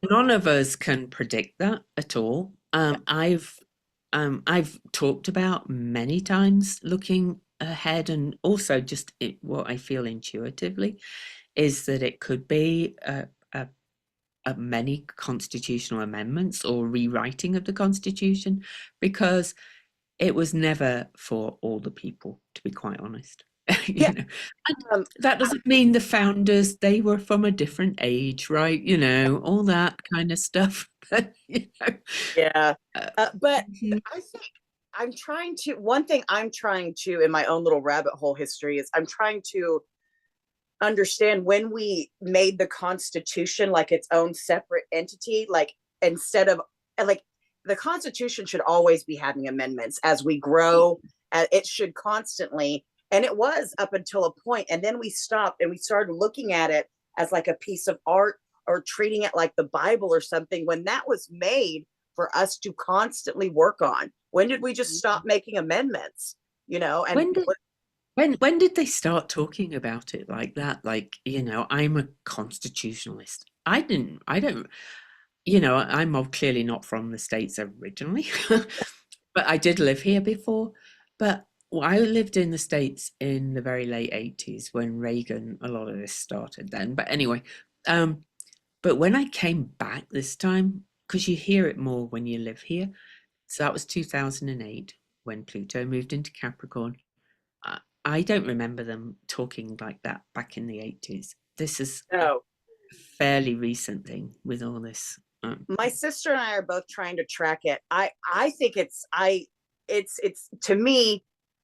none of us can predict that at all. I've talked about many times looking ahead, and also just what I feel intuitively is that it could be a many constitutional amendments or rewriting of the Constitution, because it was never for all the people, to be quite honest. Yeah. And Um, that doesn't mean the founders, they were from a different age, right? All that kind of stuff. But, yeah. uh, But mhm. I think one thing I'm trying to, in my own little rabbit hole history, is I'm trying to understand when we made the Constitution like its own separate entity, like instead of like the Constitution should always be having amendments as we grow. It should constantly, and it was up until a point, and then we stopped and we started looking at it as like a piece of art or treating it like the Bible or something when that was made for us to constantly work on. When did we just stop making amendments? You know, and When did when did they start talking about it like that? Like, I'm a constitutionalist. I don't, I'm clearly not from the States originally, but I did live here before. But I lived in the States in the very late 80s when Reagan, a lot of this started then. But anyway, but when I came back this time, because you hear it more when you live here, so that was 2008 when Pluto moved into Capricorn. I don't remember them talking like that back in the 80s. This is a no, fairly recent thing with all this. my sister and I are both trying to track it. I think it's to me.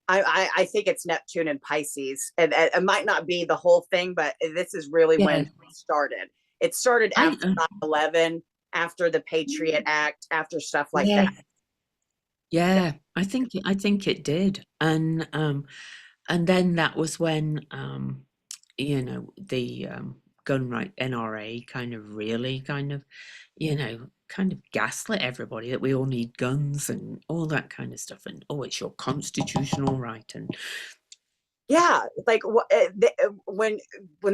I think it's Neptune and Pisces, and it might not be the whole thing, but this is really when Yeah, it started. It started I after 9/11, after the Patriot Act, after stuff like yeah, that. yeah. I think it did, and then that was when the gun right NRA kind of really kind of gaslit everybody that we all need guns and all that kind of stuff, and oh, it's your constitutional right, and Yeah, like when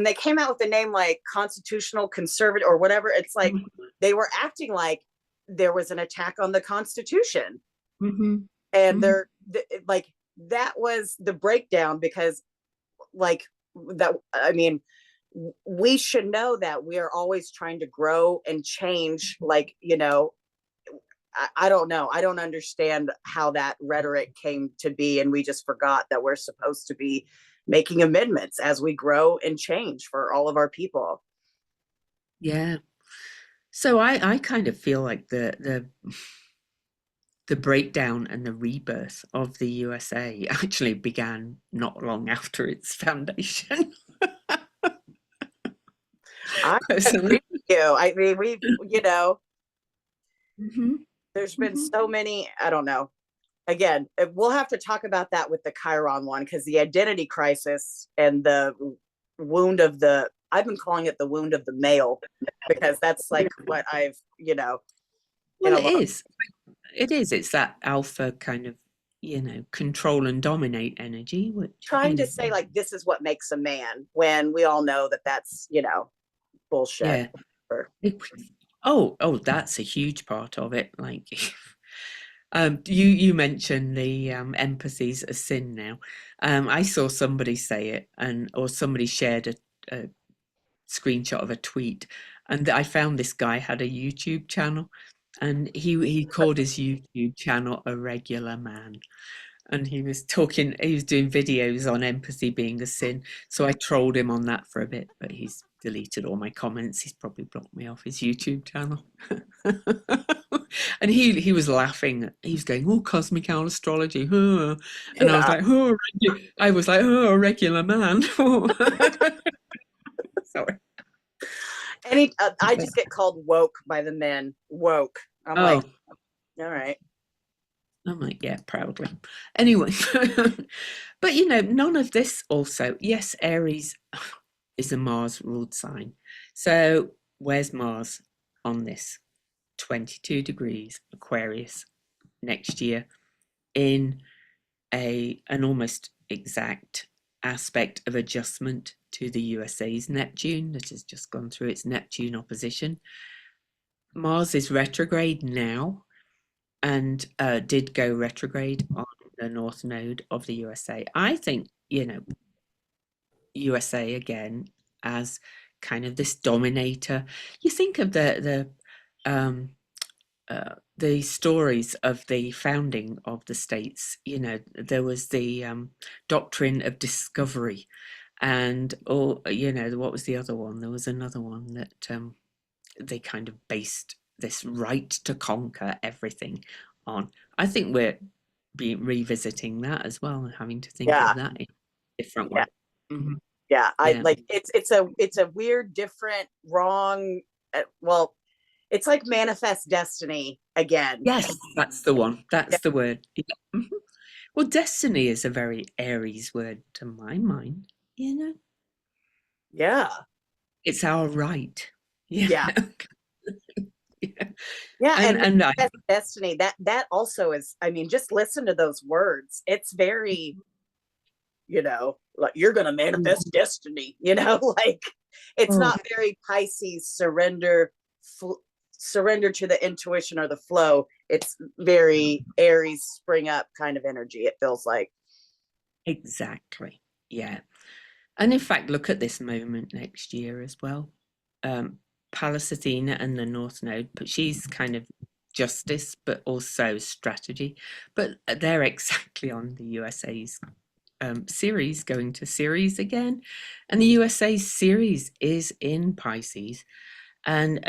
they came out with the name like constitutional conservative or whatever, it's like they were acting like there was an attack on the Constitution, mm-hmm, and hmm like that was the breakdown because like that. I mean, we should know that we are always trying to grow and change. Like I don't know. I don't understand how that rhetoric came to be, and we just forgot that we're supposed to be making amendments as we grow and change for all of our people. yeah. So I kind of feel like the breakdown and the rebirth of the USA actually began not long after its foundation. I agree Personally. with you. I mean, Hmm there's been hmm so many. I don't know. Again, we'll have to talk about that with the Chiron one because the identity crisis and the wound of the. I've been calling it the wound of the male because that's like what I've in Well, a it lot is. It is. It's that alpha kind of, control and dominate energy, which, trying to say like this is what makes a man when we all know that that's bullshit. yeah. It- oh, that's a huge part of it. Like, you mentioned the empathy's a sin now. I saw somebody say it, or somebody shared a screenshot of a tweet, and I found this guy had a YouTube channel, and he called his YouTube channel A Regular Man, and he was doing videos on empathy being a sin. So I trolled him on that for a bit, but he's deleted all my comments. He's probably blocked me off his YouTube channel. And he was laughing. He was going, "Oh, cosmic owl astrology," huh? And I was Yeah. like, "Oh, I was like, oh, a regular man." Sorry. I just get called woke by the men. Woke. I'm like, Oh, all right. I'm like, yeah, proudly. Anyway, but none of this also. Yes, Aries is a Mars ruled sign. So where's Mars on this? 22 degrees Aquarius next year in an almost exact aspect of adjustment to the USA's Neptune that has just gone through its Neptune opposition. Mars is retrograde now and did go retrograde on the North Node of the USA. I think, USA again as kind of this dominator. You think of the stories of the founding of the states. There was the doctrine of discovery, and what was the other one? There was another one that they kind of based this right to conquer everything on. I think we're revisiting that as well and having to think Yeah. of that in a different Yeah. way. Hmm Yeah, I Yeah. like it's a weird, different, wrong. Well, it's like manifest destiny again. Yes, that's the one. Yeah, That's the word. Yeah. Mhm. Well, destiny is a very Aries word to my mind. You know, yeah, it's our right. Yeah. yeah, Yeah. yeah. And And I. manifest destiny, that also is. I mean, just listen to those words. It's very, like you're gonna manifest destiny. Like it's Oh, not very Pisces surrender to the intuition or the flow. It's very Aries spring up kind of energy. It feels like. exactly. Yeah. And in fact, look at this moment next year as well. Um, Pallas Athena and the North Node, but she's kind of justice, but also strategy. But they're exactly on the USA's series, going to series again. And the USA's series is in Pisces. And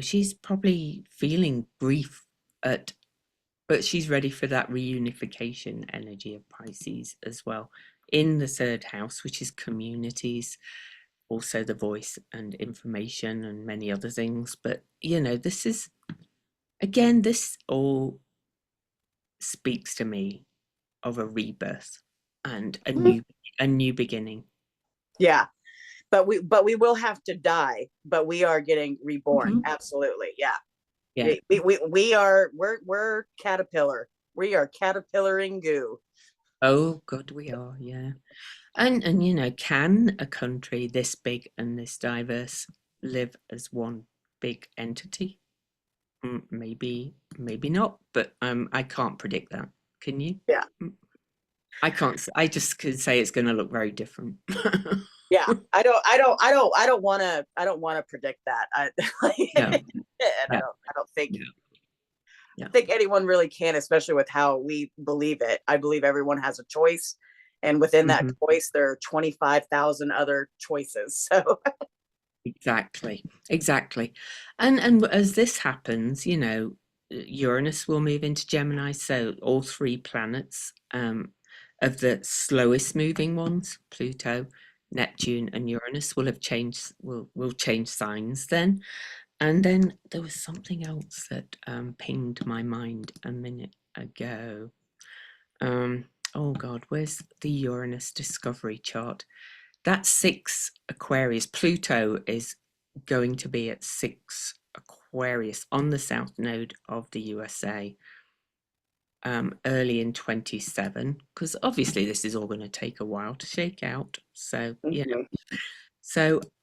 she's probably feeling grief at but she's ready for that reunification energy of Pisces as well in the third house, which is communities, also the voice and information and many other things. But this is again, this all speaks to me of a rebirth and a new beginning. Yeah, but we will have to die, but we are getting reborn. Mhm. Absolutely. Yeah. Yeah. We're caterpillar. We are caterpillaring goo. Oh God, we are. Yeah. And can a country this big and this diverse live as one big entity? Maybe, maybe not, but I can't predict that. Can you? Yeah. I can't. I just could say it's going to look very different. Yeah. I don't want to predict that. No, And yeah, I don't think yeah, yeah. anyone really can, especially with how we believe it. I believe everyone has a choice, and within that Hmm. choice there are 25,000 other choices. So Exactly, exactly. And as this happens, Uranus will move into Gemini, so all three planets of the slowest moving ones, Pluto, Neptune, and Uranus will change signs then. And then there was something else that pinged my mind a minute ago. Um, oh God, where's the Uranus discovery chart? That's 6 Aquarius. Pluto is going to be at 6 Aquarius on the south node of the USA early in 27, because obviously this is all going to take a while to shake out. So, mhm.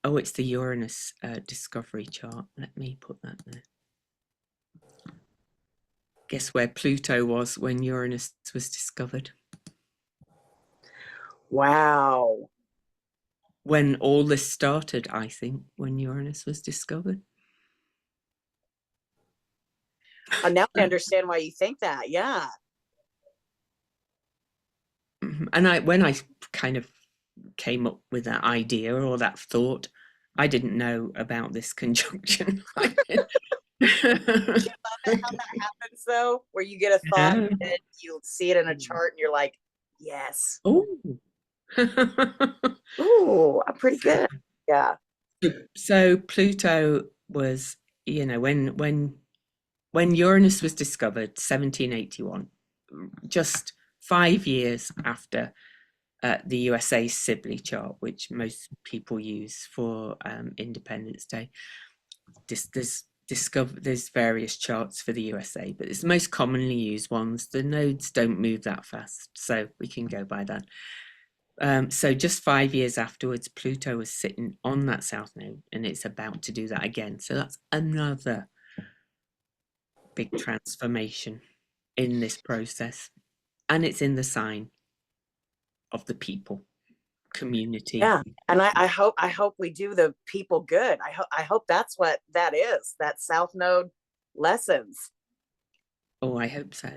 oh, it's the Uranus discovery chart. Let me put that there. Guess where Pluto was when Uranus was discovered? Wow. When all this started, I think, when Uranus was discovered. Now I understand why you think that. Yeah. And when I kind of came up with that idea or that thought, I didn't know about this conjunction. Don't you love it how that happens though? Where you get a thought Yeah. and you'll see it in a chart and you're like, yes. Oh. Ooh, I'm pretty good. Yeah. So Pluto was, when Uranus was discovered, 1781, just 5 years after the USA Sibley chart, which most people use for Independence Day. There's various charts for the USA, but it's the most commonly used ones. The nodes don't move that fast, so we can go by that. So just 5 years afterwards, Pluto was sitting on that south node, and it's about to do that again. So that's another big transformation in this process, and it's in the sign of the people, community. Yeah. And I hope we do the people good. I hope that's what that is. That South Node lessons. Oh, I hope so.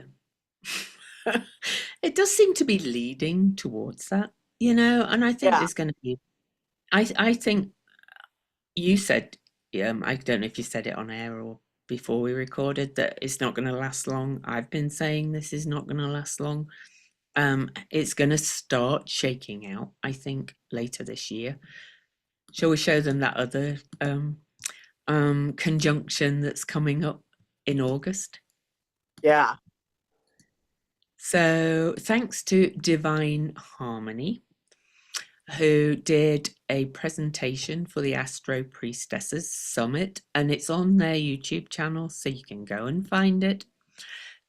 It does seem to be leading towards that, and I think Yeah. there's going to be. I think you said, I don't know if you said it on air or before we recorded, that it's not going to last long. I've been saying this is not going to last long. It's going to start shaking out, I think, later this year. Shall we show them that other conjunction that's coming up in August? Yeah. So thanks to Divine Harmony, who did a presentation for the Astro Priestesses Summit, and it's on their YouTube channel, so you can go and find it.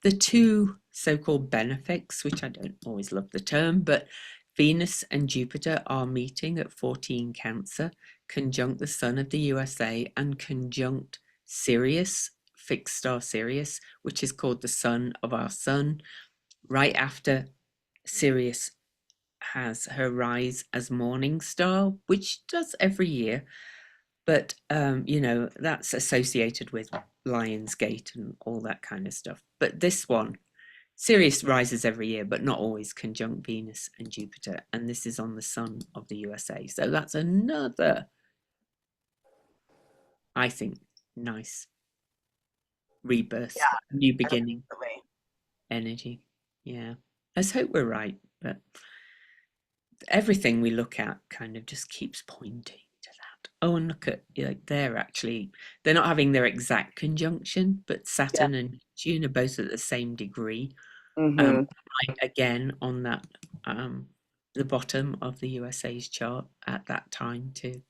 The two so-called benefics, which I don't always love the term, but Venus and Jupiter are meeting at 14 Cancer, conjunct the Sun of the USA, and conjunct Sirius, fixed star Sirius, which is called the Sun of our Sun, right after Sirius has her rise as morning star, which does every year, but you know, that's associated with Lionsgate and all that kind of stuff. But this one, Sirius rises every year, but not always conjunct Venus and Jupiter, and this is on the Sun of the USA. So that's another, I think, nice rebirth, Yeah. new beginning Definitely. energy. Yeah, let's hope we're right, but everything we look at kind of just keeps pointing to that. Oh, and look at, like, they're not having their exact conjunction, but Yeah. Saturn and Neptune are both at the same degree. Mm-hmm. Right, again on that the bottom of the USA's chart at that time too.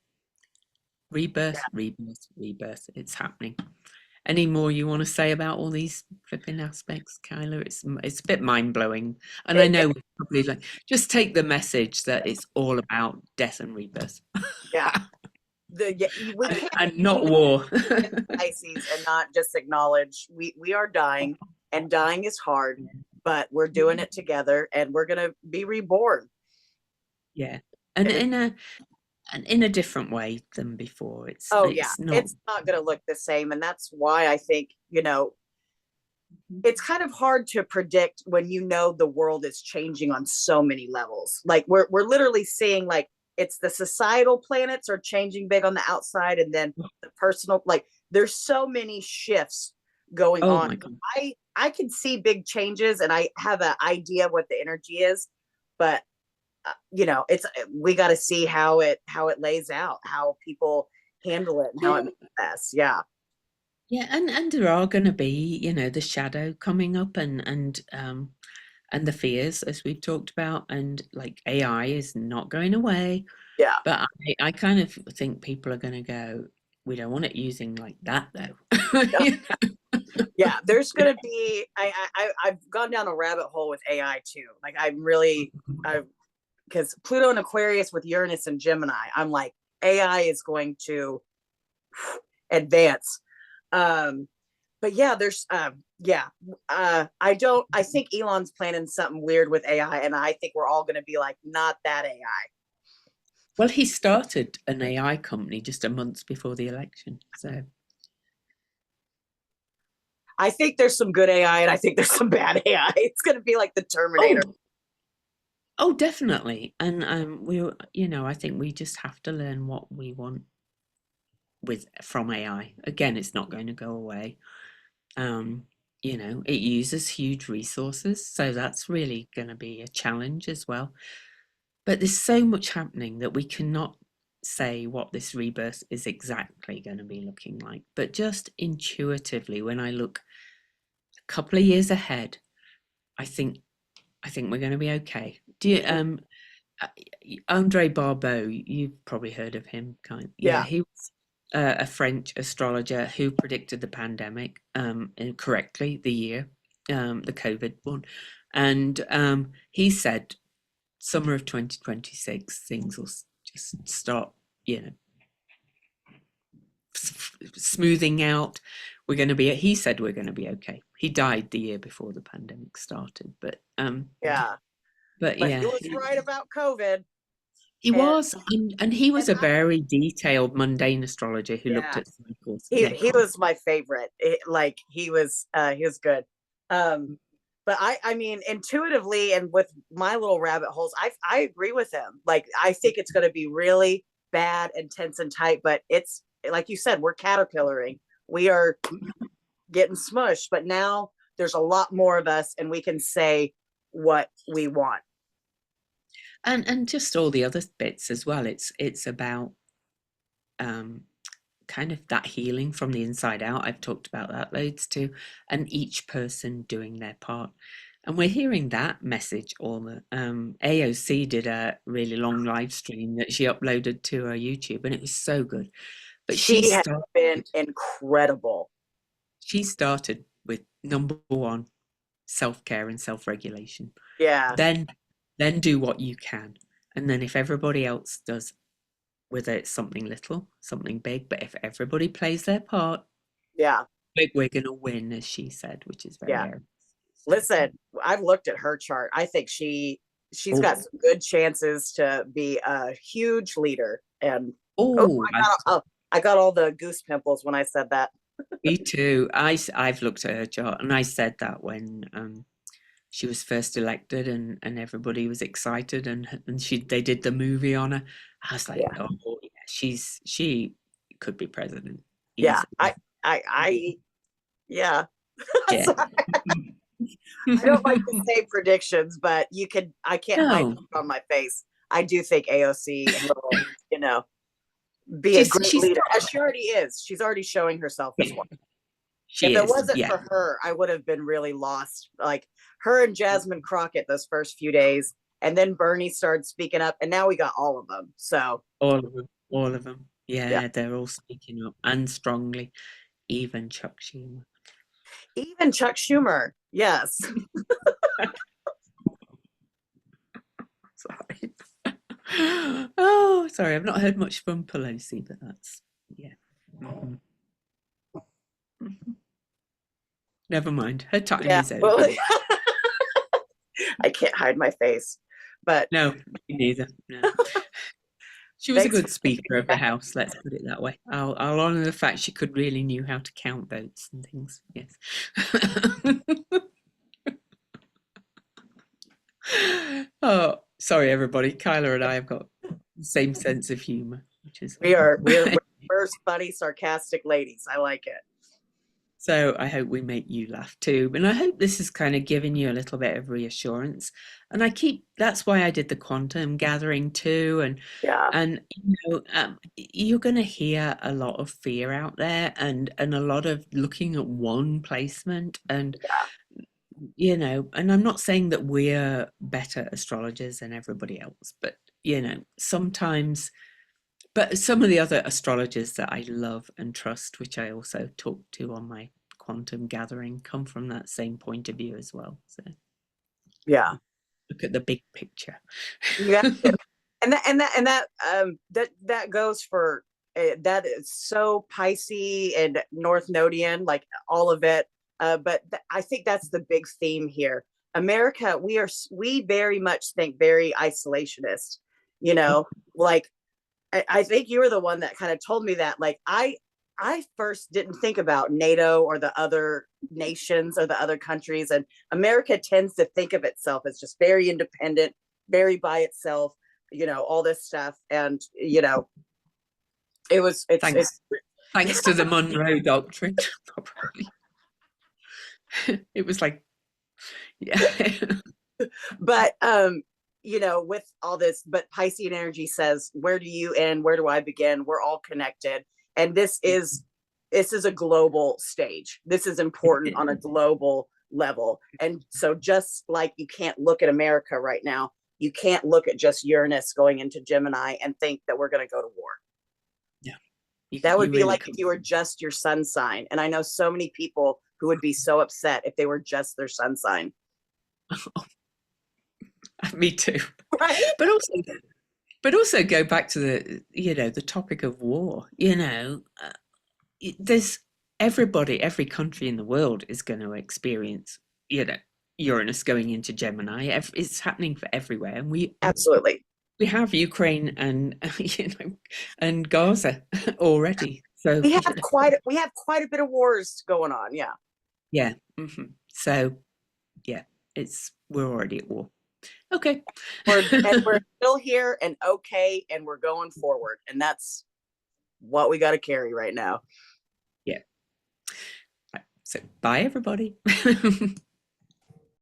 Rebirth, rebirth, rebirth. It's happening. Any more you want to say about all these flipping aspects, Kyla? It's a bit mind blowing, and I know we probably like just take the message that it's all about death and rebirth. Yeah. We can't and not war. Pisces and not just acknowledge we are dying, and dying is hard, but we're doing it together, and we're gonna be reborn. Yeah, and in a different way than before. Oh yeah, It's not. it's not gonna look the same, and that's why I think, it's kind of hard to predict when the world is changing on so many levels. Like we're literally seeing, like, it's the societal planets are changing big on the outside, and then the personal, like, there's so many shifts going Oh on. my God. I can see big changes, and I have an idea of what the energy is, but it's we got to see how it lays out, how people handle it, and how Yeah. it manifests. Yeah. Yeah, and there are going to be, the shadow coming up, and the fears, as we've talked about, and like AI is not going away, Yeah. but I kind of think people are going to go, we don't want it using like that though. Yeah, there's gonna be. I've gone down a rabbit hole with AI too. Like I because Pluto and Aquarius with Uranus and Gemini, I'm like, AI is going to advance. But yeah, there's I think Elon's planning something weird with AI, and I think we're all gonna be like, not that AI. Well, he started an AI company just a month before the election, so. I think there's some good AI, and I think there's some bad AI. It's gonna be like the Terminator. Oh, definitely. And I think we just have to learn what we want from AI. Again, it's not going to go away. It uses huge resources, so that's really going to be a challenge as well. But there's so much happening that we cannot say what this rebirth is exactly going to be looking like. But just intuitively, when I look a couple of years ahead, I think we're going to be okay. Do you Andre Barbeau, you've probably heard of him, yeah, Yeah. he was a French astrologer who predicted the pandemic correctly, the year, the COVID one, and he said summer of 2026 things will just start, smoothing out. He said we're going to be okay. He died the year before the pandemic started, but Yeah. but But yeah, he was right about COVID. he And was, and he was and a very detailed, mundane astrologer who looked yeah, at cycles. Yeah, he was my favorite. He was good. But I mean, intuitively, and with my little rabbit holes, I agree with him. Like, I think it's going to be really bad, intense, and tight. But it's like you said, we're caterpillaring. We are getting smushed. But now there's a lot more of us, and we can say, what we want. And just all the other bits as well. It's about kind of that healing from the inside out. I've talked about that loads too, and each person doing their part. And we're hearing that message all the AOC did a really long live stream that she uploaded to her YouTube, and it was so good. But She has been incredible. she started with number one, self-care and self-regulation. Yeah. Then do what you can. And then if everybody else does, whether it's something little, something big, but if everybody plays their part, yeah, we're gonna win, as she said, which is very yeah. rare. Listen, I've looked at her chart. I think she's got some good chances to be a huge leader. And I got all the goose pimples when I said that. Me too. I've looked at her chart, and I said that when she was first elected, and everybody was excited, and they did the movie on her. I was like, Yeah. oh yeah, she could be president. Yeah, easily. yeah. Yeah. I don't like to say predictions, but I can't hide it on my face. I do think AOC will, be a great leader, as she already is. She's already showing herself as one. If it wasn't for her, I would have been really lost. Like her and Jasmine Crockett those first few days, and then Bernie started speaking up, and now we got all of them. So all of them. Yeah, they're all speaking up and strongly. Even Chuck Schumer. Even Chuck Schumer, yes. Sorry. Oh, sorry. I've not heard much from Pelosi, but that's Mm-hmm. Mm-hmm. Never mind. Her time is over. Well, I can't hide my face, but no, me neither. No. She was a good speaker of the House, let's put it that way. I'll honour the fact she could really knew how to count votes and things. Yes. Oh, sorry, everybody. Kyla and I have got the same sense of humour, which is we're first funny, sarcastic ladies. I like it. So I hope we make you laugh too. And I hope this is kind of giving you a little bit of reassurance. And that's why I did the quantum gathering too. And you're going to hear a lot of fear out there, and a lot of looking at one placement, and and I'm not saying that we're better astrologers than everybody else, but sometimes. But some of the other astrologers that I love and trust, which I also talk to on my quantum gathering, come from that same point of view as well. So yeah, look at the big picture. Yeah, and that goes for that is so Pisces and North Nodian, like all of it. But I think that's the big theme here. America, we very much think very isolationist. Like I think you were the one that kind of told me that. Like I first didn't think about NATO or the other nations or the other countries, and America tends to think of itself as just very independent, very by itself, all this stuff. And it's thanks to the Monroe Doctrine, probably. It was like, yeah. But with all this, but Piscean energy says, where do you end? Where do I begin? We're all connected. And this is a global stage. This is important on a global level. And so just like you can't look at America right now, you can't look at just Uranus going into Gemini and think that we're going to go to war. Yeah. That would be like if you were just your sun sign. And I know so many people who would be so upset if they were just their sun sign. Me too. Right? But also go back to the topic of war. There's every country in the world is going to experience Uranus going into Gemini. It's happening for everywhere, and we absolutely have Ukraine and and Gaza already. So we have quite a bit of wars going on. Yeah. Mm-hmm. So we're already at war. Okay. And we're still here and okay, and we're going forward, and that's what we got to carry right now. Yeah. So bye, everybody.